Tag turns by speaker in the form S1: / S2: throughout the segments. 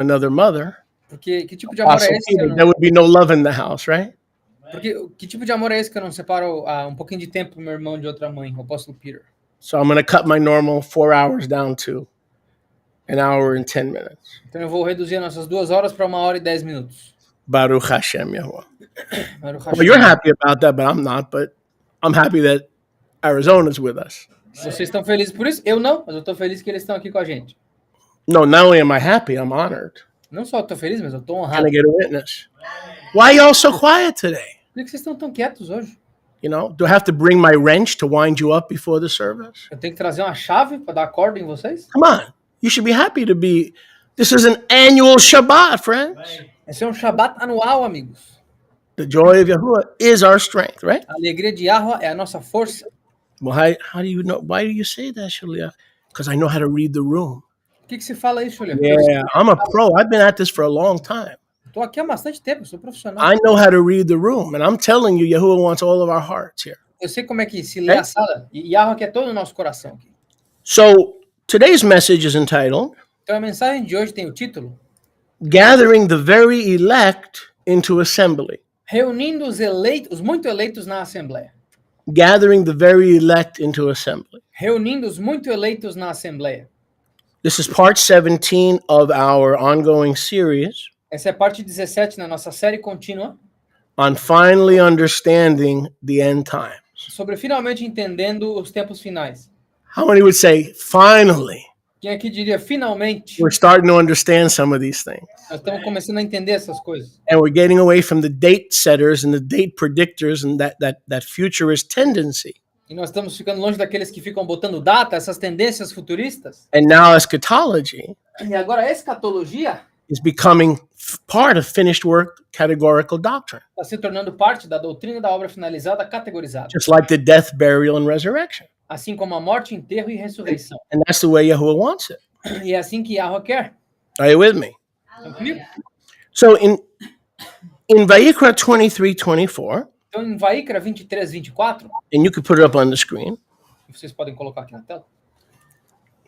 S1: another mother.
S2: Porque que tipo de amor é esse que eu
S1: There
S2: não...
S1: would be no love in the house, right?
S2: Porque que tipo de amor é esse que eu não separo um pouquinho de tempo pro meu irmão de outra mãe, o apóstolo Peter?
S1: So I'm going to cut my normal 4 hours down to an hour and 10 minutes.
S2: Então eu vou reduzir nossas 2 horas para 1 hora e 10 minutos.
S1: Baruch Hashem Yahuwah.
S2: Baruch
S1: Well,
S2: Hashem.
S1: you're happy about that, but I'm not. But I'm happy that Arizona's with us.
S2: Vocês estão felizes por isso? Eu não, mas eu estou feliz que eles estão aqui com a gente.
S1: No, not only am I happy, I'm honored.
S2: Não só estou feliz, mas eu estou
S1: Can
S2: honrado.
S1: I get a witness? Why are y'all so quiet today?
S2: Por que vocês estão tão quietos hoje?
S1: You know, do I have to bring my wrench to wind you up before the service?
S2: Eu tenho que trazer uma chave para dar corda em vocês?
S1: Come on. You should be happy to be. This is an annual Shabbat, friends.
S2: Esse é um Shabat anual, amigos.
S1: The joy of Yahuwah is our strength, right?
S2: A alegria de Yahweh é a nossa força.
S1: Well, how do you know? Why do you say that, Shaliach? Because I know how to read the room.
S2: O que se fala isso, Juliano?
S1: Yeah, I'm a pro. I've been at this for a long time.
S2: Estou aqui há bastante tempo, sou profissional.
S1: I know how to read the room, and I'm telling you, Yahuwah wants all of our hearts here.
S2: Eu sei como é que se lê a sala. E Yahweh quer todo o nosso coração aqui.
S1: So today's message is entitled
S2: Então a mensagem de hoje tem o título
S1: Gathering the Very Elect into Assembly.
S2: Reunindo os eleitos, os muito eleitos na Assembleia.
S1: Gathering the very elect into assembly.
S2: Reunindo os muito eleitos na Assembleia.
S1: This is part 17 of our ongoing series
S2: Essa é a parte 17 na nossa série contínua
S1: on finally understanding the end times.
S2: sobre finalmente entendendo os tempos finais.
S1: How many would say, finally?
S2: Quem aqui diria finalmente?
S1: We're starting to understand some of these things.
S2: Nós estamos começando a entender essas coisas.
S1: And we're getting away from the date setters and the date predictors and that futurist tendency.
S2: E nós estamos ficando longe daqueles que ficam botando data, essas tendências futuristas.
S1: And now eschatology
S2: E agora a escatologia
S1: is becoming part of finished work categorical doctrine.
S2: está se tornando parte da doutrina da obra finalizada categorizada.
S1: Just like the death, burial, and resurrection.
S2: Assim como a morte, enterro e ressurreição.
S1: And that's the way Yahuwah wants it.
S2: E é assim que Yahweh quer.
S1: Are you with me?
S2: Estão comigo?
S1: So in Vayikra 23:24,
S2: Então em Vaikra 23, 24,
S1: and you can put it up on the screen,
S2: vocês podem colocar aqui na tela.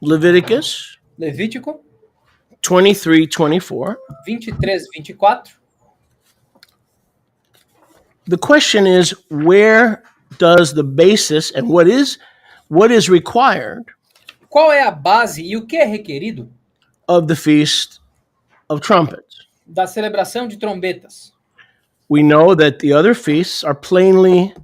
S1: Leviticus
S2: Levítico
S1: 23:24.
S2: 23, 24.
S1: The question is, where does the basis and what is required
S2: Qual é a base e o que é requerido
S1: of the Feast of Trumpets?
S2: da celebração de trombetas?
S1: We know that the other feasts are plainly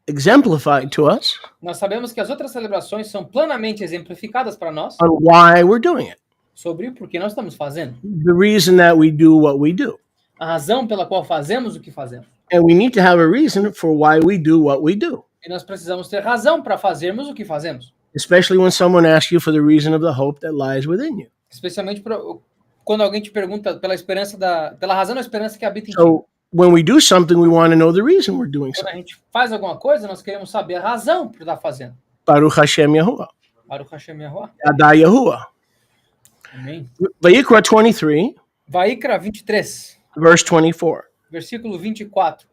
S1: exemplified to us
S2: Nós sabemos que as outras celebrações são planamente exemplificadas para nós
S1: on why we're doing it,
S2: sobre o porquê nós estamos fazendo.
S1: the reason that we do what we do.
S2: A razão pela qual fazemos o que fazemos.
S1: And we need to have a reason for why we do what we do,
S2: E nós precisamos ter razão para fazermos o que fazemos.
S1: especially when someone asks you for the reason of the hope that lies within you.
S2: Especialmente quando alguém te pergunta pela razão da esperança que habita em ti.
S1: So when we do something, we want to know the reason we're doing
S2: Quando a
S1: something.
S2: gente faz alguma coisa, nós queremos saber a razão por estar fazendo.
S1: Baruch Hashem Yahuwah.
S2: Baruch Hashem Yahuwah.
S1: Adai Yahuwah.
S2: Amém.
S1: Vayikra 23,
S2: Vaikra 23,
S1: verse 24.
S2: versículo 24.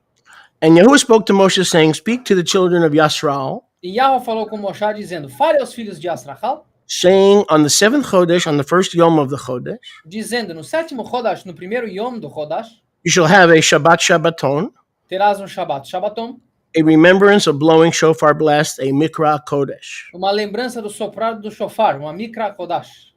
S1: And Yahuwah spoke to Moshe, saying, Speak to the children of Yasrael,
S2: E Yahweh falou com Moshe dizendo, fale aos filhos de Asrachal,
S1: saying, On the 7th Chodesh, on the first Yom of the Chodesh,
S2: dizendo, no 7º Chodash, no primeiro Yom do Chodash,
S1: you shall have a Shabbat Shabbaton,
S2: terás Shabbat Shabbaton,
S1: a remembrance of blowing shofar blast, a Mikra Kodesh,
S2: uma lembrança do soprado do shofar, uma Mikra Kodash,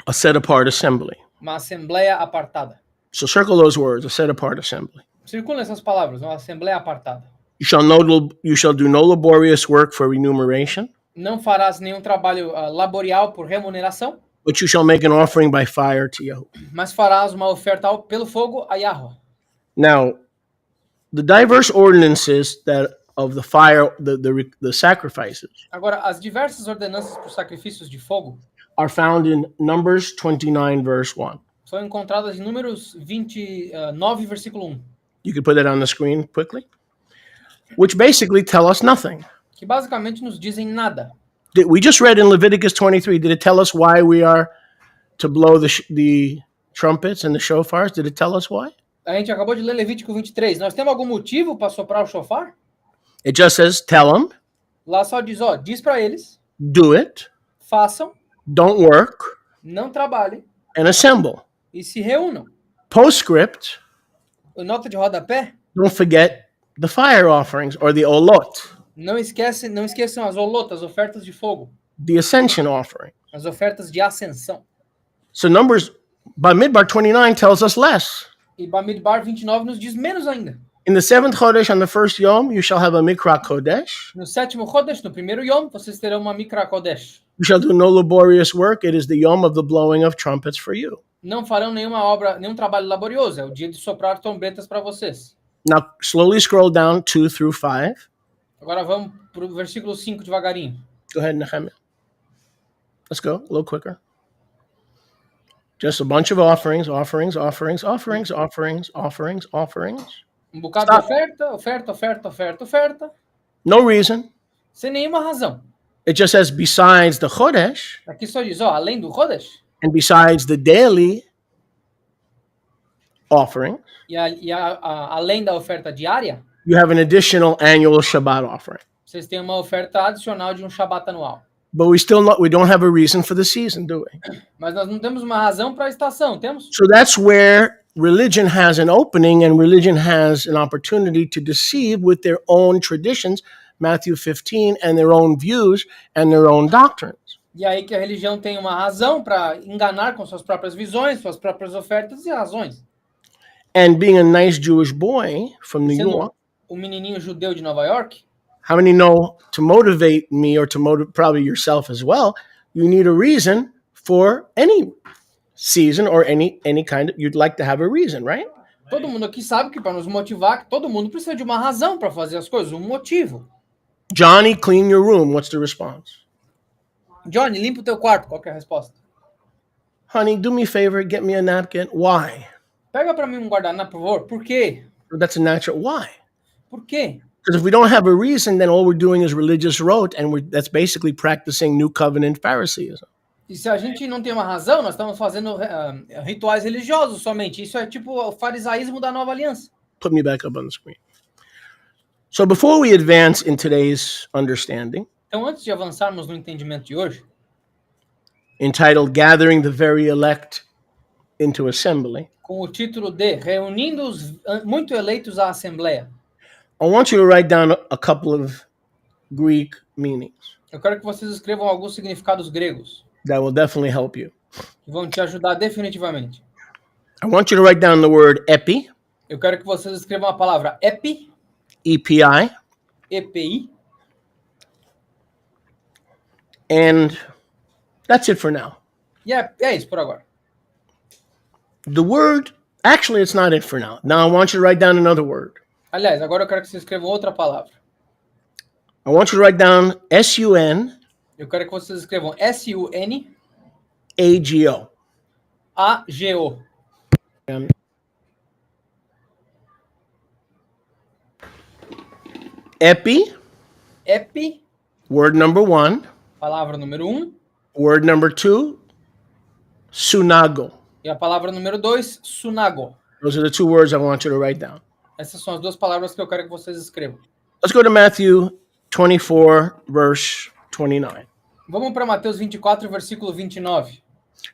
S1: a set-apart assembly.
S2: uma assembleia apartada.
S1: So circle those words, a set-apart assembly.
S2: Circula essas palavras, uma assembleia apartada.
S1: You shall do no laborious work for remuneration,
S2: Não farás nenhum trabalho laborial por remuneração,
S1: but you shall make an offering by fire to Yahuwah.
S2: mas farás uma oferta pelo fogo a Yahweh.
S1: Now, the diverse ordinances that of the fire, the sacrifices,
S2: Agora, as diversas ordenanças para os sacrifícios de fogo
S1: are found in Numbers 29, verse 1.
S2: são encontradas em Números 29, versículo 1,
S1: You could put that on the screen quickly. Which basically tell us nothing.
S2: que basicamente nos dizem nada.
S1: We just read in Leviticus 23. Did it tell us why we are to blow the trumpets and the shofars? Did it tell us why?
S2: A gente acabou de ler Levítico 23. Nós temos algum motivo para soprar o shofar?
S1: It just says, tell them,
S2: Lá só diz, diz para eles,
S1: do it,
S2: façam,
S1: don't work,
S2: não trabalhem
S1: and assemble.
S2: e se reúnam.
S1: Postscript,
S2: Nota de rodapé,
S1: don't forget the fire offerings or the olot,
S2: não esqueçam as olotas, ofertas de fogo,
S1: the ascension offering.
S2: as ofertas de ascensão.
S1: So Numbers, Bamidbar 29 tells us less.
S2: E Bamidbar 29 nos diz menos ainda.
S1: In the 7th Chodesh, on the first Yom, you shall have a Mikra Kodesh.
S2: No sétimo Chodesh, no primeiro Yom, vocês terão uma Mikra Kodesh.
S1: You shall do no laborious work. It is the Yom of the blowing of trumpets for you.
S2: Não farão nenhuma obra, nenhum trabalho laborioso. É o dia de soprar trombetas para vocês.
S1: Now, slowly scroll down 2 through 5.
S2: Agora vamos para o versículo 5 devagarinho.
S1: Go ahead, Nehemiah. Let's go, a little quicker. Just a bunch of offerings.
S2: Um bocado
S1: Stop.
S2: de oferta.
S1: No reason.
S2: Sem nenhuma razão.
S1: It just says besides the Chodesh
S2: Aqui só diz, ó, além do Chodesh,
S1: and besides the daily offering,
S2: além da oferta diária,
S1: you have an additional annual Shabbat offering.
S2: vocês têm uma oferta adicional de um Shabat anual.
S1: But we don't have a reason for the season, do we?
S2: Mas nós não temos uma razão para a estação, temos?
S1: So that's where religion has an opening and religion has an opportunity to deceive with their own traditions, Matthew 15, and their own views and their own doctrines.
S2: E aí que a religião tem uma razão para enganar com suas próprias visões, suas próprias ofertas e razões.
S1: And being a nice Jewish boy from New
S2: Sendo
S1: York,
S2: menininho judeu de Nova York,
S1: how many know to motivate me or to motivate probably yourself as well, you need a reason for any season or any kind of, you'd like to have a reason, right?
S2: todo mundo aqui sabe que para nos motivar, que todo mundo precisa de uma razão para fazer as coisas, um motivo.
S1: Johnny, clean your room. What's the response?
S2: Johnny, limpa o teu quarto. Qual que é a resposta?
S1: Honey, do me a favor, get me a napkin. Why?
S2: Pega para mim um guardanapo, por favor. Por quê?
S1: That's a natural. Why?
S2: Por quê?
S1: Because if we don't have a reason, then all we're doing is religious rote, and that's basically practicing New Covenant Phariseeism.
S2: E se a gente não tem uma razão, nós estamos fazendo rituais religiosos somente. Isso é tipo o farisaísmo da nova aliança.
S1: Put me back up on the screen. So before we advance in today's understanding,
S2: Então, antes de avançarmos no entendimento de hoje,
S1: entitled Gathering the Very Elect into Assembly,
S2: com o título de Reunindo os muito eleitos à Assembleia,
S1: I want you to write down a couple of Greek meanings
S2: eu quero que vocês escrevam alguns significados gregos,
S1: that will definitely help you.
S2: que vão te ajudar definitivamente.
S1: I want you to write down the word epi,
S2: Eu quero que vocês escrevam a palavra epi,
S1: EPI,
S2: EPI,
S1: and that's it for now.
S2: e é isso por agora.
S1: The word, actually, it's not it for now. Now I want you to write down another word.
S2: Aliás, agora eu quero que vocês escrevam outra palavra.
S1: I want you to write down SUN
S2: Eu quero que vocês escrevam SUNAGO.
S1: AGO. Epi,
S2: Epi,
S1: word number 1.
S2: palavra número 1.
S1: Word number 2, sunago.
S2: E a palavra número 2, sunago.
S1: Those are the two words I want you to write down.
S2: Essas são as duas palavras que eu quero que vocês escrevam.
S1: Let's go to Matthew 24, verse 29.
S2: Vamos para Mateus 24, versículo 29.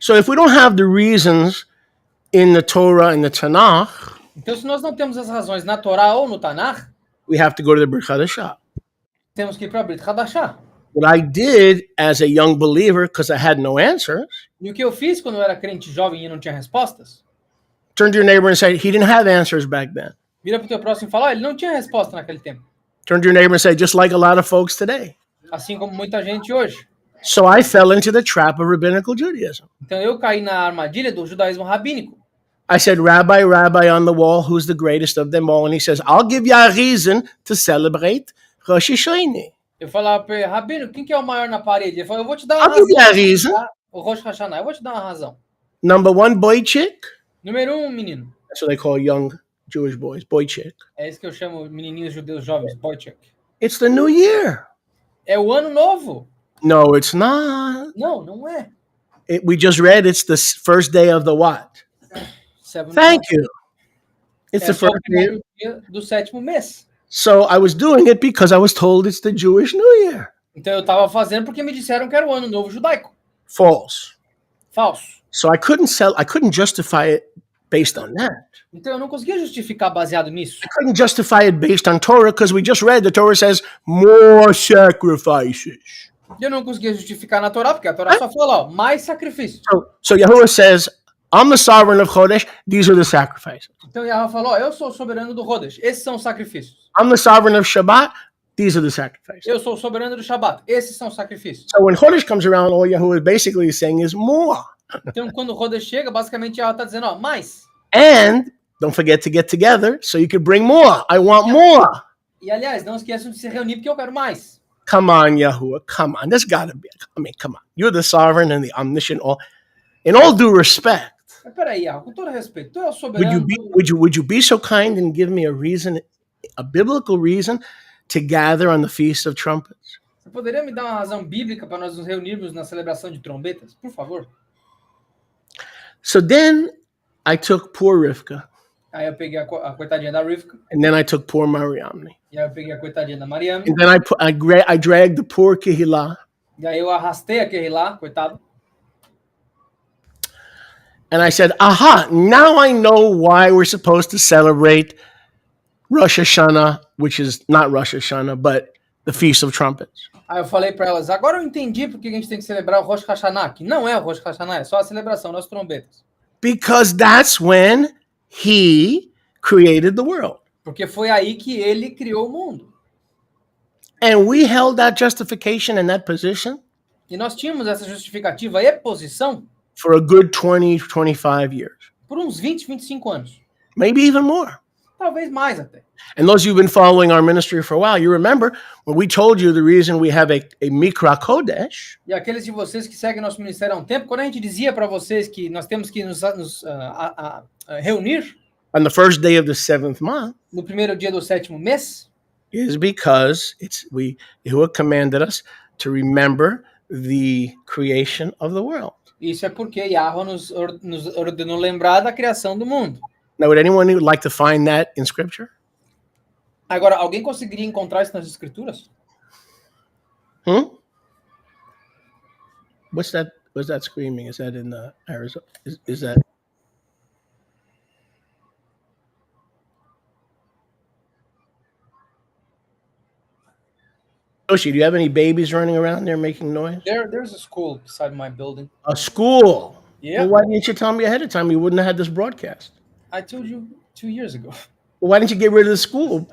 S1: So if we don't have the reasons in the Torah and the Tanakh,
S2: Então, se nós não temos as razões na Torá ou no Tanakh,
S1: we have to go to the Brit Hadashah.
S2: temos que ir para a Brit Hadashah.
S1: What I did as a young believer, because I had no answers,
S2: E o que eu fiz quando eu era crente jovem e não tinha respostas?
S1: turn to your neighbor and say, he didn't have answers back then.
S2: Vira para o teu próximo e fala, ele não tinha resposta naquele tempo.
S1: Turn to your neighbor and say, just like a lot of folks today.
S2: Assim como muita gente hoje.
S1: So I fell into the trap of rabbinical Judaism.
S2: Então, eu caí na armadilha do judaísmo rabínico.
S1: I said, Rabbi, Rabbi on the wall, who's the greatest of them all? And he says, I'll give you a reason to celebrate Rosh Hashanah.
S2: Eu falava para ele, Rabino, quem que é o maior na parede? Ele falou, eu vou te dar uma
S1: I'll give you a
S2: razão.
S1: reason.
S2: Tá? O Rosh Hashanah, eu vou te dar uma razão.
S1: Number 1, boy chick.
S2: Número 1, menino.
S1: That's what they call young Jewish boys, boy chick.
S2: É isso que eu chamo menininhos judeus jovens, boychek.
S1: It's the new year.
S2: É o ano novo.
S1: No, it's not.
S2: Não, não é.
S1: We just read it's the first day of the what? Thank you. It's
S2: É
S1: the
S2: só o
S1: first day.
S2: primeiro dia do 7º mês.
S1: So I was doing it because I was told it's the Jewish New Year.
S2: Então eu estava fazendo porque me disseram que era o ano novo judaico.
S1: False.
S2: Falso.
S1: So I couldn't justify it based on that.
S2: Então eu não conseguia justificar baseado nisso.
S1: I couldn't justify it based on Torah because we just read the Torah says more sacrifices.
S2: Eu não conseguia justificar na Torá, porque a Torá só fala, ó, mais sacrifícios.
S1: So Yahuwah says, I'm the sovereign of Chodesh, these are the sacrifices.
S2: Então Yahweh falou, ó, eu sou o soberano do Rodesh, esses são os sacrifícios.
S1: I'm the sovereign of Shabbat, these are the sacrifices.
S2: Eu sou o soberano do Shabat, esses são os sacrifícios.
S1: So when Chodesh comes around, all Yahuwah basically is saying is more.
S2: Então quando o Rodesh chega, basicamente Yahweh está dizendo, ó, mais.
S1: And don't forget to get together so you can bring more. I want more.
S2: E aliás, não esqueçam de se reunir porque eu quero mais.
S1: Come on, Yahuwah, come on. There's got to be, come on. You're the sovereign and the omniscient. In all due respect,
S2: Mas peraí, Yahweh, com todo respeito, tu é o
S1: would
S2: soberano.
S1: you be so kind and give me a reason, a biblical reason, to gather on the Feast of Trumpets?
S2: Você poderia me dar uma razão bíblica para nós nos reunirmos na celebração de trombetas? Por favor.
S1: So then I took poor Rivka,
S2: Aí eu peguei a coitadinha da Rivka,
S1: and then I took poor Mariamne.
S2: e aí eu peguei a coitadinha da Mariam,
S1: And then I dragged the poor Kehillah,
S2: e aí eu arrastei aquele lá, coitado.
S1: and I said, aha, now I know why we're supposed to celebrate Rosh Hashanah, which is not Rosh Hashanah, but the Feast of Trumpets.
S2: Aí eu falei para elas, agora eu entendi porque a gente tem que celebrar o Rosh Hashanah, que não é o Rosh Hashanah, é só a celebração das trombetas.
S1: Because that's when he created the world.
S2: Porque foi aí que ele criou o mundo.
S1: And we held that justification and that position
S2: E nós tínhamos essa justificativa e posição
S1: for a good 20, 25 years,
S2: por uns 20, 25 anos.
S1: maybe even more.
S2: Talvez mais até.
S1: And those who've been following our ministry for a while, you remember when we told you the reason we have a Mikra Kodesh,
S2: E aqueles de vocês que seguem nosso ministério há um tempo, quando a gente dizia para vocês que nós temos que nos reunir
S1: on the first day of the 7th month,
S2: no primeiro dia do 7º mês,
S1: is because Yahuwah commanded us to remember the creation of the world.
S2: isso é porque Yahweh nos ordenou lembrar da criação do mundo.
S1: Now, would anyone who would like to find that in Scripture?
S2: Agora, alguém conseguiria encontrar isso nas escrituras?
S1: What's that screaming? Is that in Arizona? Is that? Yoshi, do you have any babies running around there making noise?
S2: There's a school beside my building.
S1: A school.
S2: Yeah.
S1: Well, why didn't you tell me ahead of time? You wouldn't have had this broadcast.
S2: I told you 2 years ago.
S1: Well, why didn't you get rid of the school?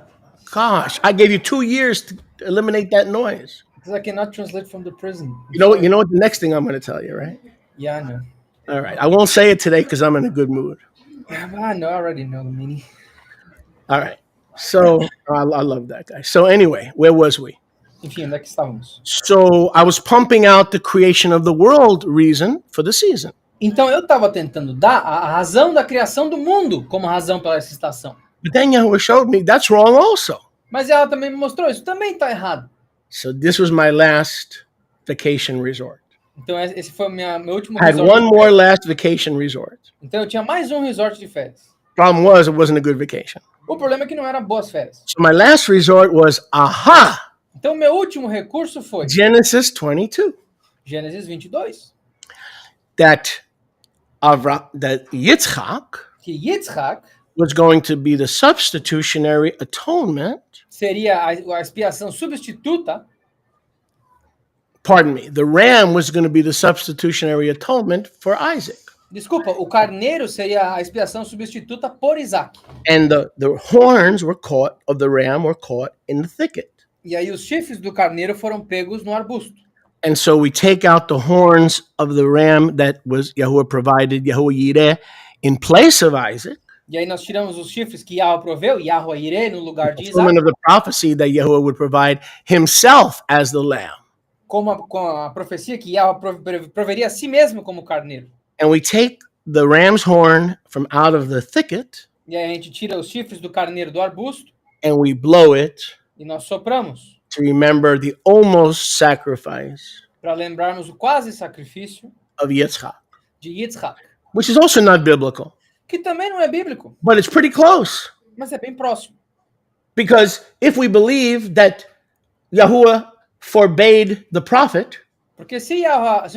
S1: Gosh, I gave you 2 years to eliminate that noise.
S2: Because I cannot translate from the prison.
S1: You know what? You know what? The next thing I'm going to tell you, right?
S2: Yeah, I know.
S1: All right. I won't say it today because I'm in a good mood.
S2: I know. I already know the meaning.
S1: All right. So I love that guy. So anyway, where was we?
S2: Enfim, onde é que estávamos?
S1: So I was pumping out the creation of the world reason for the season.
S2: Então eu estava tentando dar a razão da criação do mundo como razão para essa estação.
S1: But then Yahuwah showed me that's wrong also.
S2: Mas ela também me mostrou, isso também está errado.
S1: So this was my last vacation resort.
S2: Então esse foi meu último
S1: I had
S2: resort.
S1: one more last vacation resort.
S2: Então eu tinha mais um resort de férias.
S1: Problem was it wasn't a good vacation.
S2: O problema é que não eram boas férias.
S1: So my last resort was aha,
S2: Então meu último recurso foi
S1: Genesis 22.
S2: Gênesis 22.
S1: That Yitzchak
S2: Que Yitzhak
S1: was going to be the substitutionary atonement.
S2: seria a expiação substituta.
S1: Pardon me. The ram was going to be the substitutionary atonement for Isaac.
S2: Desculpa, o carneiro seria a expiação substituta por Isaac.
S1: And the horns of the ram were caught in the thicket.
S2: E aí os chifres do carneiro foram pegos no arbusto.
S1: And so we take out the horns of the ram that was Yahuwah provided, Yahuwah Yireh, in place of Isaac.
S2: E aí nós tiramos os chifres que Yahweh proveu, Yahweh Ireh, no lugar de Isaac.
S1: Fulfillment of the prophecy that Yahuwah would provide himself as the lamb.
S2: Com a profecia que Yahweh proveria a si mesmo como carneiro.
S1: And we take the ram's horn from out of the thicket
S2: E aí a gente tira os chifres do carneiro do arbusto
S1: and we blow it
S2: e nós sopramos
S1: to remember the almost sacrifice
S2: para lembrarmos o quase sacrifício
S1: of Yitzchak,
S2: de Yitzhak,
S1: which is also not biblical,
S2: que também não é bíblico,
S1: but it's pretty close.
S2: mas é bem próximo.
S1: Because if we believe that Yahuwah forbade the prophet,
S2: Porque se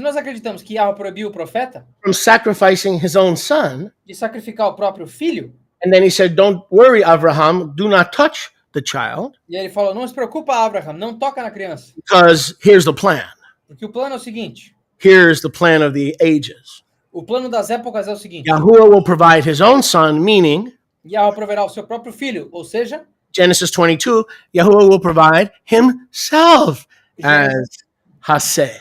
S2: nós acreditamos que Yahweh proibiu o profeta
S1: from sacrificing his own son,
S2: de sacrificar o próprio filho,
S1: and then he said, don't worry, Abraham, do not touch the child,
S2: e ele falou, não se preocupa, Abraham, não toca na criança.
S1: because here's the plan.
S2: Porque o plano é o seguinte,
S1: Here's the plan of the ages.
S2: o plano das épocas é o seguinte,
S1: Yahuwah will provide his own son, meaning,
S2: Yahweh proverá o seu próprio filho, ou seja,
S1: Genesis 22, Yahuwah will provide himself as Haseh.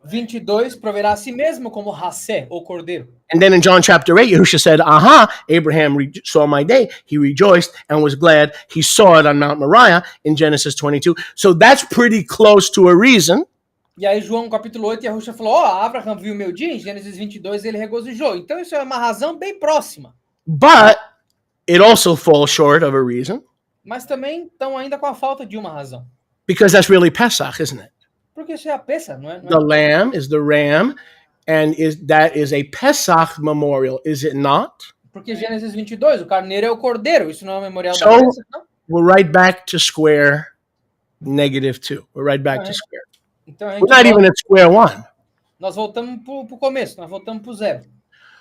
S2: 22 proverá a si mesmo como Hassé, ou cordeiro.
S1: And then in John chapter 8, Yahushua said, Abraham saw my day. He rejoiced and was glad. He saw it on Mount Moriah in Genesis 22. So that's pretty close to a reason.
S2: E aí João capítulo 8, Yahushua falou, Abraham viu meu dia, em Gênesis 22 ele regozijou. Então isso é uma razão bem próxima.
S1: But it also falls short of a reason,
S2: Mas também estão ainda com a falta de uma razão.
S1: because that's really Pesach, isn't it?
S2: Porque isso é a peça, não é?
S1: The lamb is the ram, and that is a Pesach memorial, is it not?
S2: Porque Gênesis 22, o carneiro é o cordeiro. Isso não é o memorial da
S1: So-
S2: peça, não?
S1: We're right back to square -2. We're right back to square.
S2: Então a gente
S1: We're not even at square one.
S2: nós voltamos pro começo, nós voltamos pro zero.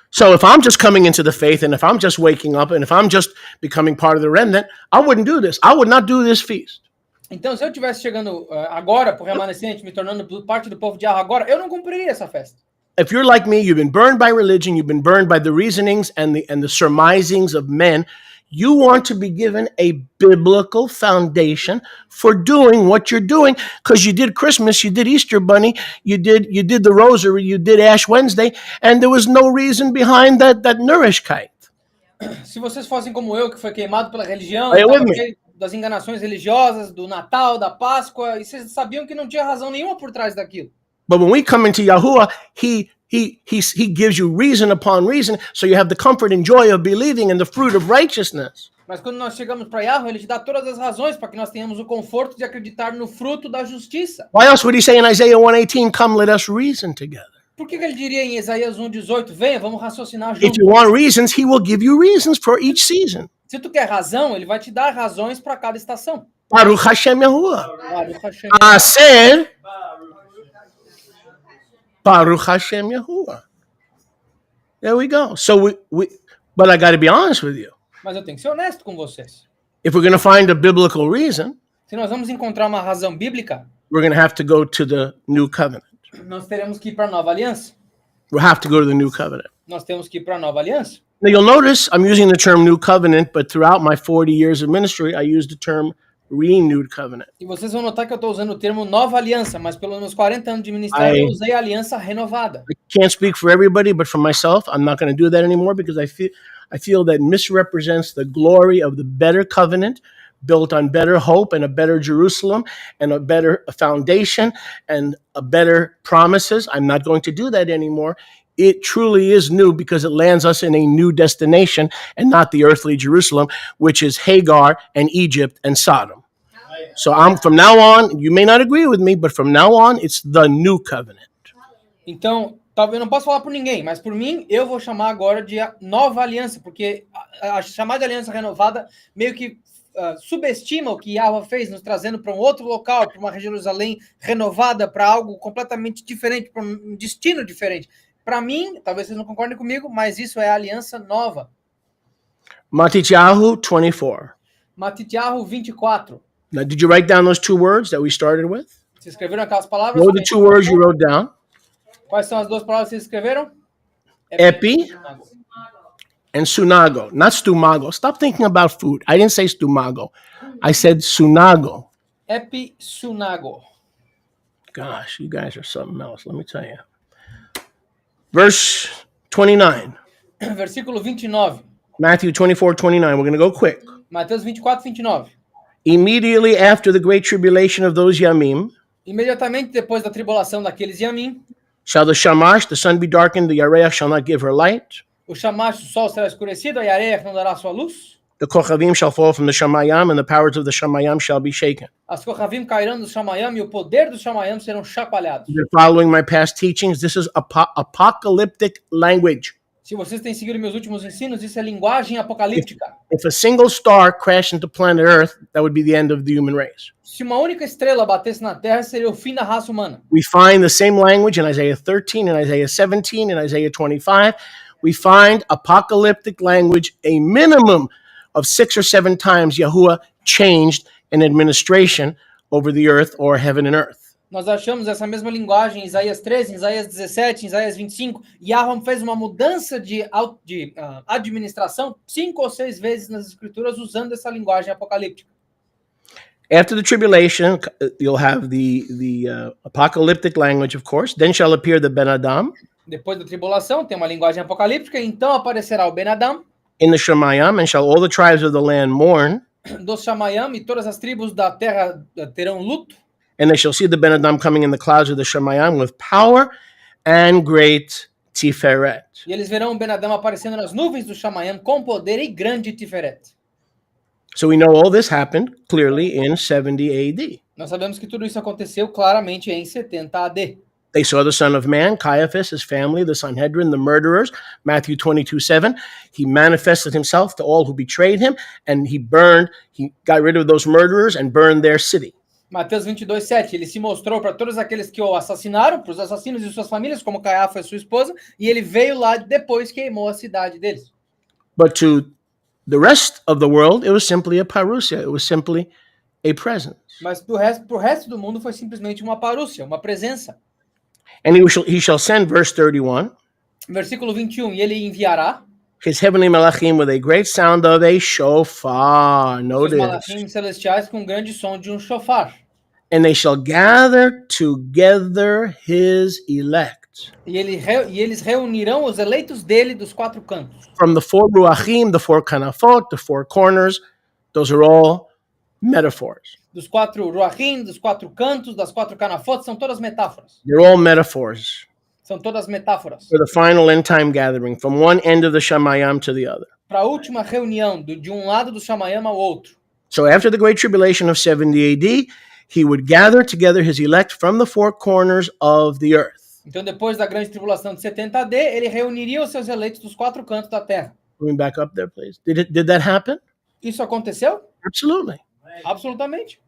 S1: So if I'm just coming into the faith, and if I'm just waking up, and if I'm just becoming part of the remnant, I wouldn't do this. I would not do this feast.
S2: Então, se eu estivesse chegando agora pro remanescente, me tornando parte do povo de Yahweh agora, eu não cumpriria essa festa.
S1: If you're like me, you've been burned by religion, you've been burned by the reasonings and the surmisings of men. You want to be given a biblical foundation for doing what you're doing, because you did Christmas, you did Easter Bunny, you did the Rosary, you did Ash Wednesday, and there was no reason behind that nourishkeit.
S2: Se vocês fossem como eu, que foi queimado pela religião,
S1: Aí,
S2: e tava
S1: with me.
S2: cheio das enganações religiosas, do Natal, da Páscoa, e vocês sabiam que não tinha razão nenhuma por trás daquilo.
S1: But when we come into Yahuwah, he gives you reason upon reason, so you have the comfort and joy of believing in the fruit of righteousness.
S2: Mas quando nós chegamos para Yahweh, ele te dá todas as razões para que nós tenhamos o conforto de acreditar no fruto da justiça.
S1: Why else would he say in Isaiah 1:18, come, let us reason together?
S2: Por que ele diria em Isaías 1:18, venha, vamos raciocinar
S1: If
S2: juntos?
S1: you want reasons, he will give you reasons for each season.
S2: Se tu quer razão, ele vai te dar razões para cada estação.
S1: Baruch Hashem Yahuwah.
S2: Baruch Hashem.
S1: I said, Baruch Hashem Yahuwah. There we go. So but I got to be honest with you.
S2: Mas eu tenho que ser honesto com vocês.
S1: If we're going to find a biblical reason,
S2: Se nós vamos encontrar uma razão bíblica,
S1: we're going to have to go to the new covenant.
S2: nós teremos que ir para a nova aliança.
S1: We'll have to go to the new covenant.
S2: Nós temos que ir para a nova aliança.
S1: Now you'll notice I'm using the term new covenant, but throughout my 40 years of ministry, I used the term renewed covenant.
S2: E vocês vão notar que eu estou usando o termo nova aliança, mas pelos meus 40 anos de ministério eu usei a aliança renovada.
S1: I can't speak for everybody, but for myself, I'm not going to do that anymore, because I feel that misrepresents the glory of the better covenant built on better hope and a better Jerusalem and a better foundation and a better promises. I'm not going to do that anymore. It truly is new, because it lands us in a new destination and not the earthly Jerusalem, which is Hagar and Egypt and Sodom. So from now on, you may not agree with me, but from now on, it's the new covenant.
S2: Então, talvez eu não posso falar por ninguém, mas por mim, eu vou chamar agora de nova aliança, porque a chamar de aliança renovada meio que subestima o que Yahweh fez, nos trazendo para um outro local, para uma Jerusalém renovada, para algo completamente diferente, para um destino diferente. Para mim, talvez vocês não concordem comigo, mas isso é a aliança nova.
S1: Matityahu 24.
S2: Matityahu 24.
S1: Now, did you write down those two words that we started with?
S2: Vocês escreveram aquelas palavras?
S1: What were the two words you wrote down?
S2: Quais são as duas palavras que vocês escreveram?
S1: Epi and sunago, not stumago. Stop thinking about food. I didn't say stumago. I said sunago.
S2: Epi sunago.
S1: Gosh, you guys are something else, let me tell you. Verse 29.
S2: Versículo 29.
S1: Matthew 24:29. We're going to go quick.
S2: Mateus 24, 29.
S1: Immediately after the great tribulation of those Yamim,
S2: Imediatamente depois da tribulação daqueles Yamim,
S1: shall the Shamash, the sun be darkened, the Yareach shall not give her light.
S2: o chamacho, o sol será escurecido, a areia não dará sua luz.
S1: The Kochavim shall fall from the Shamayam, and the powers of the Shamayam shall be shaken.
S2: As Kochavim cairão do Shamayam e o poder do Shamayam serão chacoalhados.
S1: If you're following my past teachings, this is apocalyptic language.
S2: Se Se vocês têm seguido meus últimos ensinos, isso é linguagem apocalíptica.
S1: If a single star crashed into planet Earth, that would be the end of the human race.
S2: Se uma única estrela batesse na Terra, seria o fim da raça humana.
S1: We find the same language in Isaiah 13, in Isaiah 17, in Isaiah 25. We find apocalyptic language a minimum of 6 or 7 times Yahuwah changed an administration over the earth or heaven and earth.
S2: Nós achamos essa mesma linguagem em Isaías 13, em Isaías 17, em Isaías 25. Yahweh fez uma mudança de administração 5 ou 6 vezes nas escrituras usando essa linguagem apocalíptica.
S1: After the tribulation, you'll have the apocalyptic language, of course. Then shall appear the Ben Adam
S2: Depois da tribulação, tem uma linguagem apocalíptica, então aparecerá o Ben Adam,
S1: in the Shemayim, and shall all the tribes of the land mourn,
S2: do Shamayam, e todas as tribos da terra terão luto.
S1: and they shall see the Ben Adam coming in the clouds of the Shemayim with power and great Tiferet.
S2: E eles verão o Ben Adam aparecendo nas nuvens do Shamayam com poder e grande Tiferet.
S1: So we know all this happened clearly in 70 AD.
S2: Nós sabemos que tudo isso aconteceu claramente em 70 AD.
S1: They saw the Son of Man, Caiaphas, his family, the Sanhedrin, the murderers, Matthew 22:7. He manifested himself to all who betrayed him, and he got rid of those murderers and burned their city.
S2: Mateus 22:7, ele se mostrou para todos aqueles que o assassinaram, para os assassinos e suas famílias, como Caiafa e sua esposa, e ele veio lá depois queimou a cidade deles.
S1: But to the rest of the world, it was simply a parousia. It was simply a presence.
S2: Mas pro resto do mundo foi simplesmente uma parúcia, uma presença.
S1: And he shall send, verse 31,
S2: Versículo 21, e ele enviará
S1: his heavenly malachim with a great sound of a shofar.
S2: os
S1: Notice.
S2: malachim celestiais com grande som de um shofar.
S1: And they shall gather together his elect.
S2: E eles reunirão os eleitos dele dos 4 cantos.
S1: From the 4 ruachim, the 4 kanafot, the 4 corners, those are all metaphors.
S2: Dos 4 ruachim, dos 4 cantos, das 4 canafotes, são todas metáforas.
S1: They're all metaphors
S2: São todas metáforas.
S1: for the final end time gathering from one end of the Shamayam to the other.
S2: Para a última reunião de um lado do Shamayam ao outro.
S1: So after the great tribulation of 70 AD, he would gather together his elect from the 4 corners of the earth.
S2: Então, depois da grande tribulação de 70 AD, ele reuniria os seus eleitos dos 4 cantos da terra.
S1: Going back up there, please. Did that happen?
S2: Isso aconteceu?
S1: Absolutely.
S2: Absolutamente.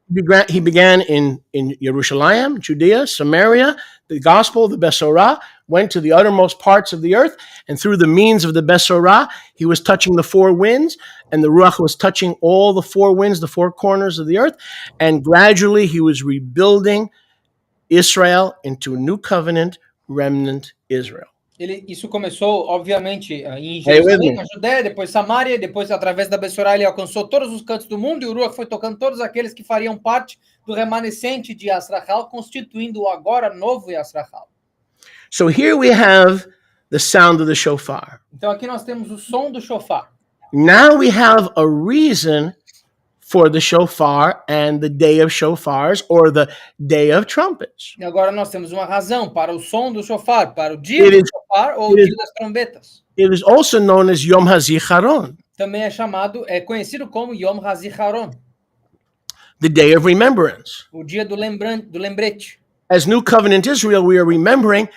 S1: He began in Jerusalem, Judea, Samaria. The gospel, the Besorah, went to the uttermost parts of the earth, and through the means of the Besorah, he was touching the 4 winds, and the Ruach was touching all the 4 winds, the 4 corners of the earth, and gradually he was rebuilding Israel into a new covenant remnant Israel.
S2: Isso começou, obviamente, em Jerusalém, na Judéia, depois Samaria, depois, através da Besorá, ele alcançou todos os cantos do mundo, e o Ruach foi tocando todos aqueles que fariam parte do remanescente de Yasrachal, constituindo o agora novo Yasrachal.
S1: So here we have the sound of the shofar.
S2: Então aqui nós temos o som do shofar.
S1: Now we have a reason for the shofar and the day of shofars, or the day of trumpets.
S2: E agora nós temos uma razão para o som do shofar, para o dia do shofar ou o dia das trombetas.
S1: It is also known as Yom HaZikaron,
S2: Também é conhecido como Yom HaZikaron,
S1: the day of remembrance.
S2: o dia do lembrete.
S1: As New Covenant Israel, we are remembering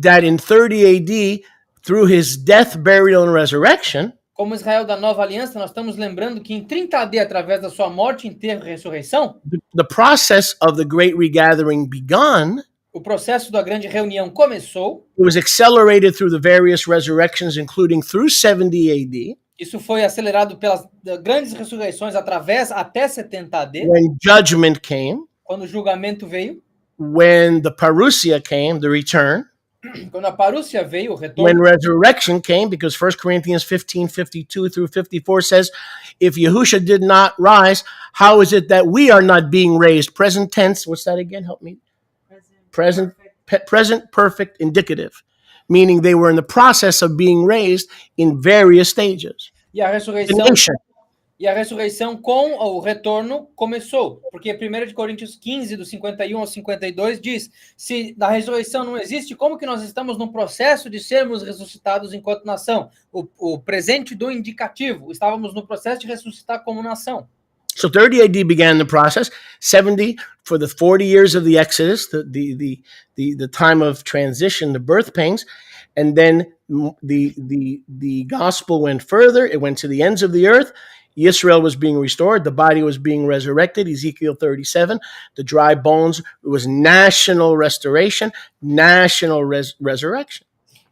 S1: that in 30 AD, through his death, burial, and resurrection,
S2: Como Israel da Nova Aliança, nós estamos lembrando que em 30 AD, através da sua morte, enterro e ressurreição,
S1: the process of the great regathering begun.
S2: o processo da grande reunião começou.
S1: It was accelerated through the various resurrections, including through 70 AD,
S2: Isso foi acelerado pelas grandes ressurreições até 70 AD,
S1: when judgment came,
S2: quando o julgamento veio,
S1: when the parousia came, the return,
S2: quando a parúcia veio, o
S1: when
S2: retorno,
S1: resurrection came, because 1 Corinthians 15:52 through 54 says, if Yahusha did not rise, how is it that we are not being raised? Present tense, what's that again? Help me. Present perfect indicative, meaning they were in the process of being raised in various stages.
S2: e a
S1: The
S2: ressurreição
S1: nation.
S2: E a ressurreição com o retorno começou, porque 1 de Coríntios 15, do 51 ao 52, diz, se a ressurreição não existe, como que nós estamos no processo de sermos ressuscitados enquanto nação? O presente do indicativo, estávamos no processo de ressuscitar como nação.
S1: So 30 AD began the process, 70 for the 40 years of the Exodus, the time of transition, the birth pangs, And then the gospel went further. It went to the ends of the earth. Israel was being restored. The body was being resurrected. Ezekiel 37. The dry bones. It was national restoration, national resurrection.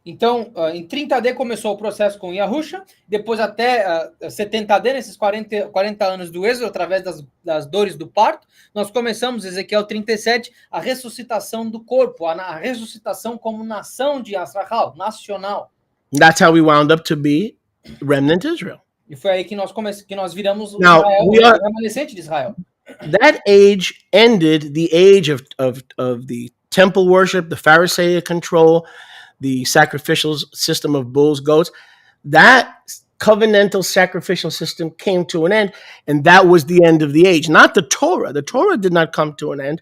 S2: Então, em 30 AD começou o processo com Yahusha, depois até 70 AD, nesses 40 anos do êxodo, através das dores do parto, nós começamos, Ezequiel 37, a ressuscitação do corpo, a ressuscitação como nação de Yisrael, nacional.
S1: That's how we wound up to be remnant Israel.
S2: E foi aí que nós viramos
S1: Now,
S2: Israel, o remanescente de Israel.
S1: That age ended the age of the temple worship, the Pharisaic control, the sacrificial system of bulls, goats. That covenantal sacrificial system came to an end, and that was the end of the age. Not the Torah. The Torah did not come to an end,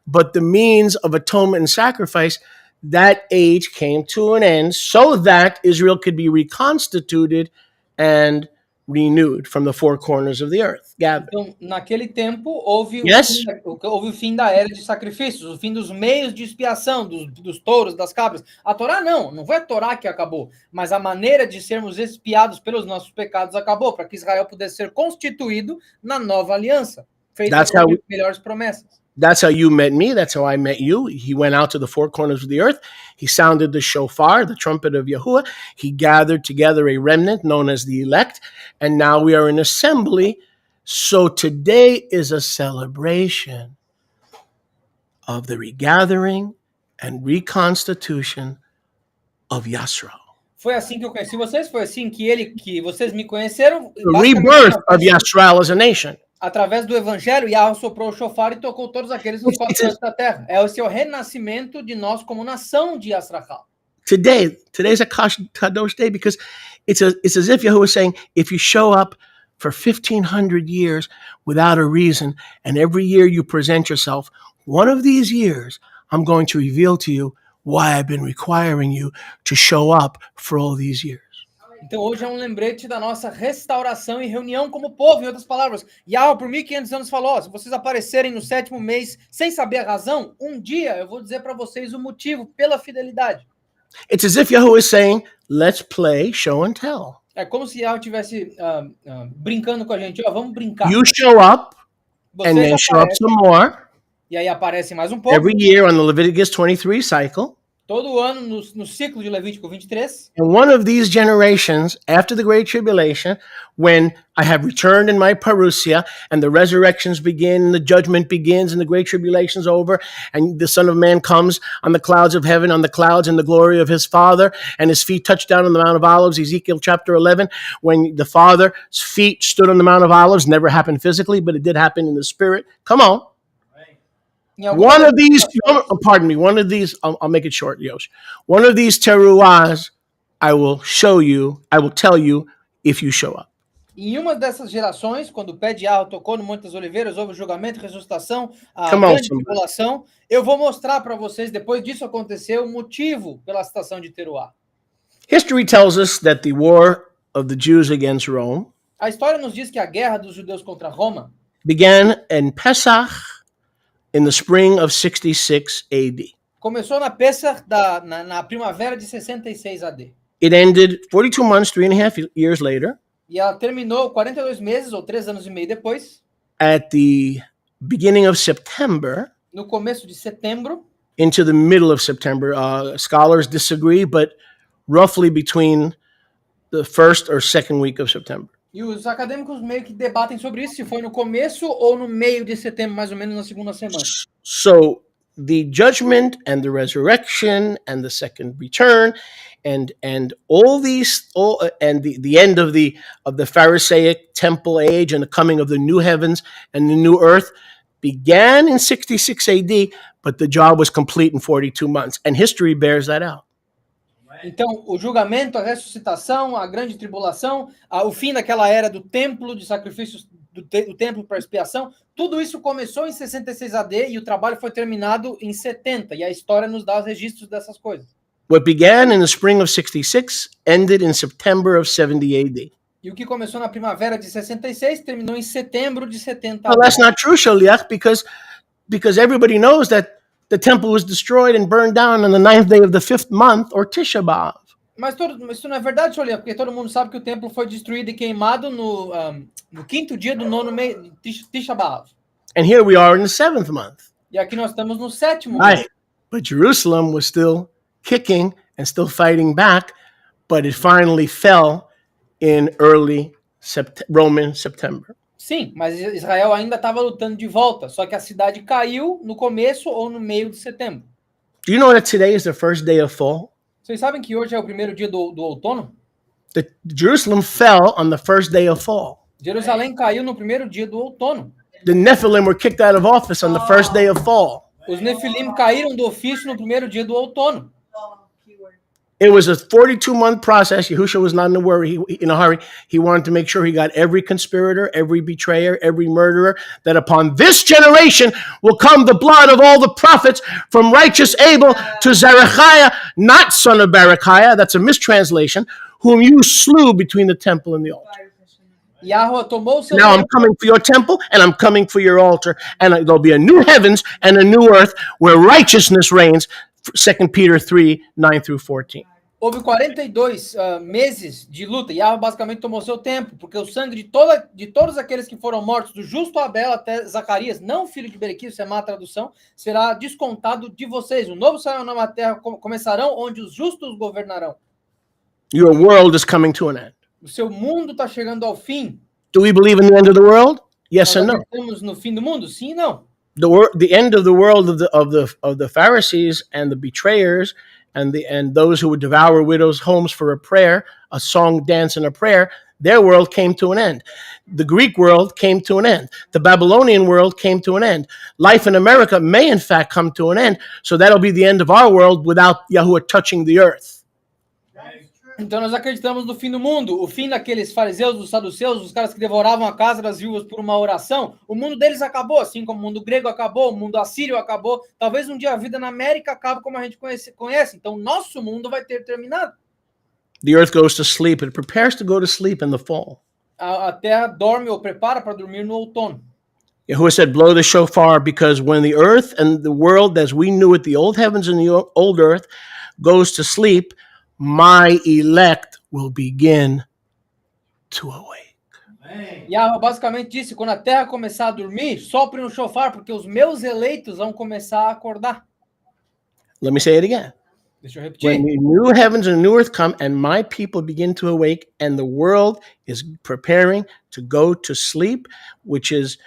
S1: but the means of atonement and sacrifice, that age came to an end so that Israel could be reconstituted and renewed from the four corners of the earth.
S2: Então, naquele tempo, houve o fim da era de sacrifícios, o fim dos meios de expiação, dos touros, das cabras. A Torá não foi a Torá que acabou, mas a maneira de sermos expiados pelos nossos pecados acabou, para que Israel pudesse ser constituído na nova aliança, feita com as melhores promessas.
S1: That's how you met me. That's how I met you. He went out to the four corners of the earth. He sounded the shofar, the trumpet of Yahuwah. He gathered together a remnant known as the elect. And now we are in assembly. So today is a celebration of the regathering and reconstitution of Yisrael.
S2: Foi assim que eu conheci vocês. Foi assim que vocês me conheceram.
S1: The rebirth of Yisrael as a nation.
S2: Através do evangelho, Yahweh soprou o shofar e tocou todos aqueles nos quatro cantos da terra. É o seu renascimento de nós como nação de Yisrael.
S1: Today's a Kadosh day because it's as if Yahuwah is saying, if you show up for 1,500 years without a reason, and every year you present yourself, one of these years, I'm going to reveal to you why I've been requiring you to show up for all these years.
S2: Então hoje é um lembrete da nossa restauração e reunião como povo. Em outras palavras, Yahweh por 1.500 anos falou, se vocês aparecerem no 7º mês sem saber a razão, um dia eu vou dizer para vocês o motivo pela fidelidade.
S1: It's as if Yahuwah is saying, let's play show and tell.
S2: É como se Yahweh estivesse brincando com a gente. Vamos brincar.
S1: You show up,
S2: vocês
S1: and then show up some more.
S2: E aí aparece mais um pouco.
S1: Every year on the Leviticus 23 cycle.
S2: Todo ano no ciclo de Levítico 23.
S1: And one of these generations, after the Great Tribulation, when I have returned in my parousia, and the resurrections begin, the judgment begins, and the Great Tribulation's over, and the Son of Man comes on the clouds of heaven, on the clouds in the glory of his Father, and his feet touch down on the Mount of Olives, Ezekiel chapter 11, when the Father's feet stood on the Mount of Olives, never happened physically, but it did happen in the Spirit. Come on. One of these, I'll make it short, Yosh. One of these teruahs, I will tell you if you show up.
S2: Em uma dessas gerações, quando o pé de Yahweh tocou no Monte das Oliveiras, houve o julgamento, ressuscitação, a grande tribulação, eu vou mostrar para vocês, depois disso acontecer, o motivo pela citação de teruah.
S1: History tells us that the war of the Jews against Rome,
S2: a história nos diz que a guerra dos judeus contra Roma
S1: began in Pesach, in the spring of 66 AD.
S2: Começou na Pesach, na primavera de 66 AD.
S1: It ended 42 months, 3.5 years later.
S2: E ela terminou 42 meses, ou 3 anos e meio depois.
S1: At the beginning of September.
S2: No começo de setembro.
S1: Into the middle of September. Scholars disagree, but roughly between the first or second week of September.
S2: E os acadêmicos meio que debatem sobre isso, se foi no começo ou no meio de setembro, mais ou menos na segunda semana.
S1: So, the judgment and the resurrection and the second return and all these and the end of the Pharisaic temple age and the coming of the new heavens and the new earth began in 66 AD, but the job was complete in 42 months, and history bears that out.
S2: Então, o julgamento, a ressuscitação, a grande tribulação, o fim daquela era do templo de sacrifícios, do templo para expiação, tudo isso começou em 66 AD e o trabalho foi terminado em 70, e a história nos dá os registros dessas coisas.
S1: What began in the spring of 66 ended in September of 70 AD.
S2: E o que começou na primavera de 66 terminou em setembro de 70 AD.
S1: Well, that's not true, Shaliach, because everybody knows that The temple was destroyed and burned down on the 9th day of the 5th month, or Tisha B'Av.
S2: Mas isso não é verdade, Xolia, porque todo mundo sabe que o templo foi destruído e queimado no quinto dia do nono mês, Tisha B'Av.
S1: And here we are in the 7th month.
S2: E aqui nós estamos no sétimo mês.
S1: Right. But Jerusalem was still kicking and still fighting back, but it finally fell in early Roman September.
S2: Sim, mas Israel ainda estava lutando de volta, só que a cidade caiu no começo ou no meio de setembro.
S1: Do you know that today is the first day of fall?
S2: Vocês sabem que hoje é o primeiro dia do outono?
S1: Jerusalem fell on the first day of fall.
S2: Jerusalém caiu no primeiro dia do outono.
S1: The Nephilim were kicked out of office on the first day of fall.
S2: Os Nefilim caíram do ofício no primeiro dia do outono.
S1: It was a 42-month process. Yahushua was not in a hurry. He wanted to make sure he got every conspirator, every betrayer, every murderer, that upon this generation will come the blood of all the prophets, from righteous Abel to Zechariah, not son of Berechiah, that's a mistranslation, whom you slew between the temple and the altar.
S2: Yahweh tomou seu
S1: Now I'm coming for your temple and I'm coming for your altar, and there'll be a new heavens and a new earth where righteousness reigns. 2 Peter 3, 9 through 14.
S2: Houve 42 meses de luta. Yahweh basicamente tomou seu tempo, porque o sangue de todos aqueles que foram mortos, do justo Abel até Zacarias, não filho de Berequias, isso é má tradução, será descontado de vocês. O novo céu e a nova terra começarão, onde os justos governarão.
S1: Your world is coming to an end.
S2: O seu mundo está chegando ao fim.
S1: Do we believe in the end of the world? Yes and no.
S2: Estamos no fim do mundo? Sim e não.
S1: The end of the world of the Pharisees and the betrayers and those who would devour widows' homes for a prayer, a song, dance, and a prayer, their world came to an end. The Greek world came to an end. The Babylonian world came to an end. Life in America may in fact come to an end, so that'll be the end of our world without Yahuwah touching the earth.
S2: Então nós acreditamos no fim do mundo, o fim daqueles fariseus, dos saduceus, os caras que devoravam a casa das viúvas por uma oração. O mundo deles acabou, assim como o mundo grego acabou, o mundo assírio acabou. Talvez um dia a vida na América acabe como a gente conhece. Então nosso mundo vai ter terminado.
S1: The earth goes to sleep. It prepares to go to sleep in the fall.
S2: A terra dorme ou prepara para dormir no outono.
S1: Yahuwah said, blow the shofar, because when the earth and the world as we knew it, the old heavens and the old earth, goes to sleep, my elect will begin to awake.
S2: Yahweh basicamente disse, quando a terra começar a dormir, sopre no shofar, porque os meus eleitos vão começar a acordar.
S1: Let me say it again.
S2: Deixa eu repetir.
S1: When the new heavens and new earth come and my people begin to awake and the world is preparing to go to sleep, which is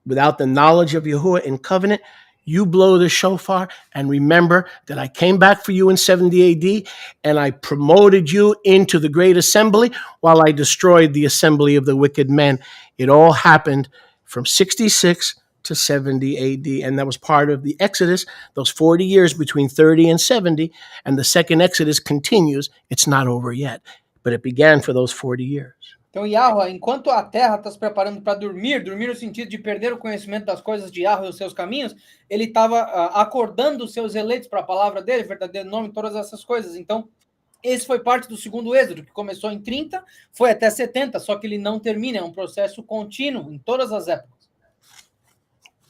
S1: without the knowledge of Yahuwah in covenant, you blow the shofar and remember that I came back for you in 70 AD and I promoted you into the great assembly while I destroyed the assembly of the wicked men. It all happened from 66 to 70 AD, and that was part of the Exodus, those 40 years between 30 and 70, and the second Exodus continues. It's not over yet, but it began for those 40 years.
S2: Então, Yahweh, enquanto a terra está se preparando para dormir no sentido de perder o conhecimento das coisas de Yahweh e os seus caminhos, ele estava acordando os seus eleitos para a palavra dele, verdadeiro nome, todas essas coisas. Então, esse foi parte do segundo êxodo, que começou em 30, foi até 70, só que ele não termina, é um processo contínuo em todas as épocas.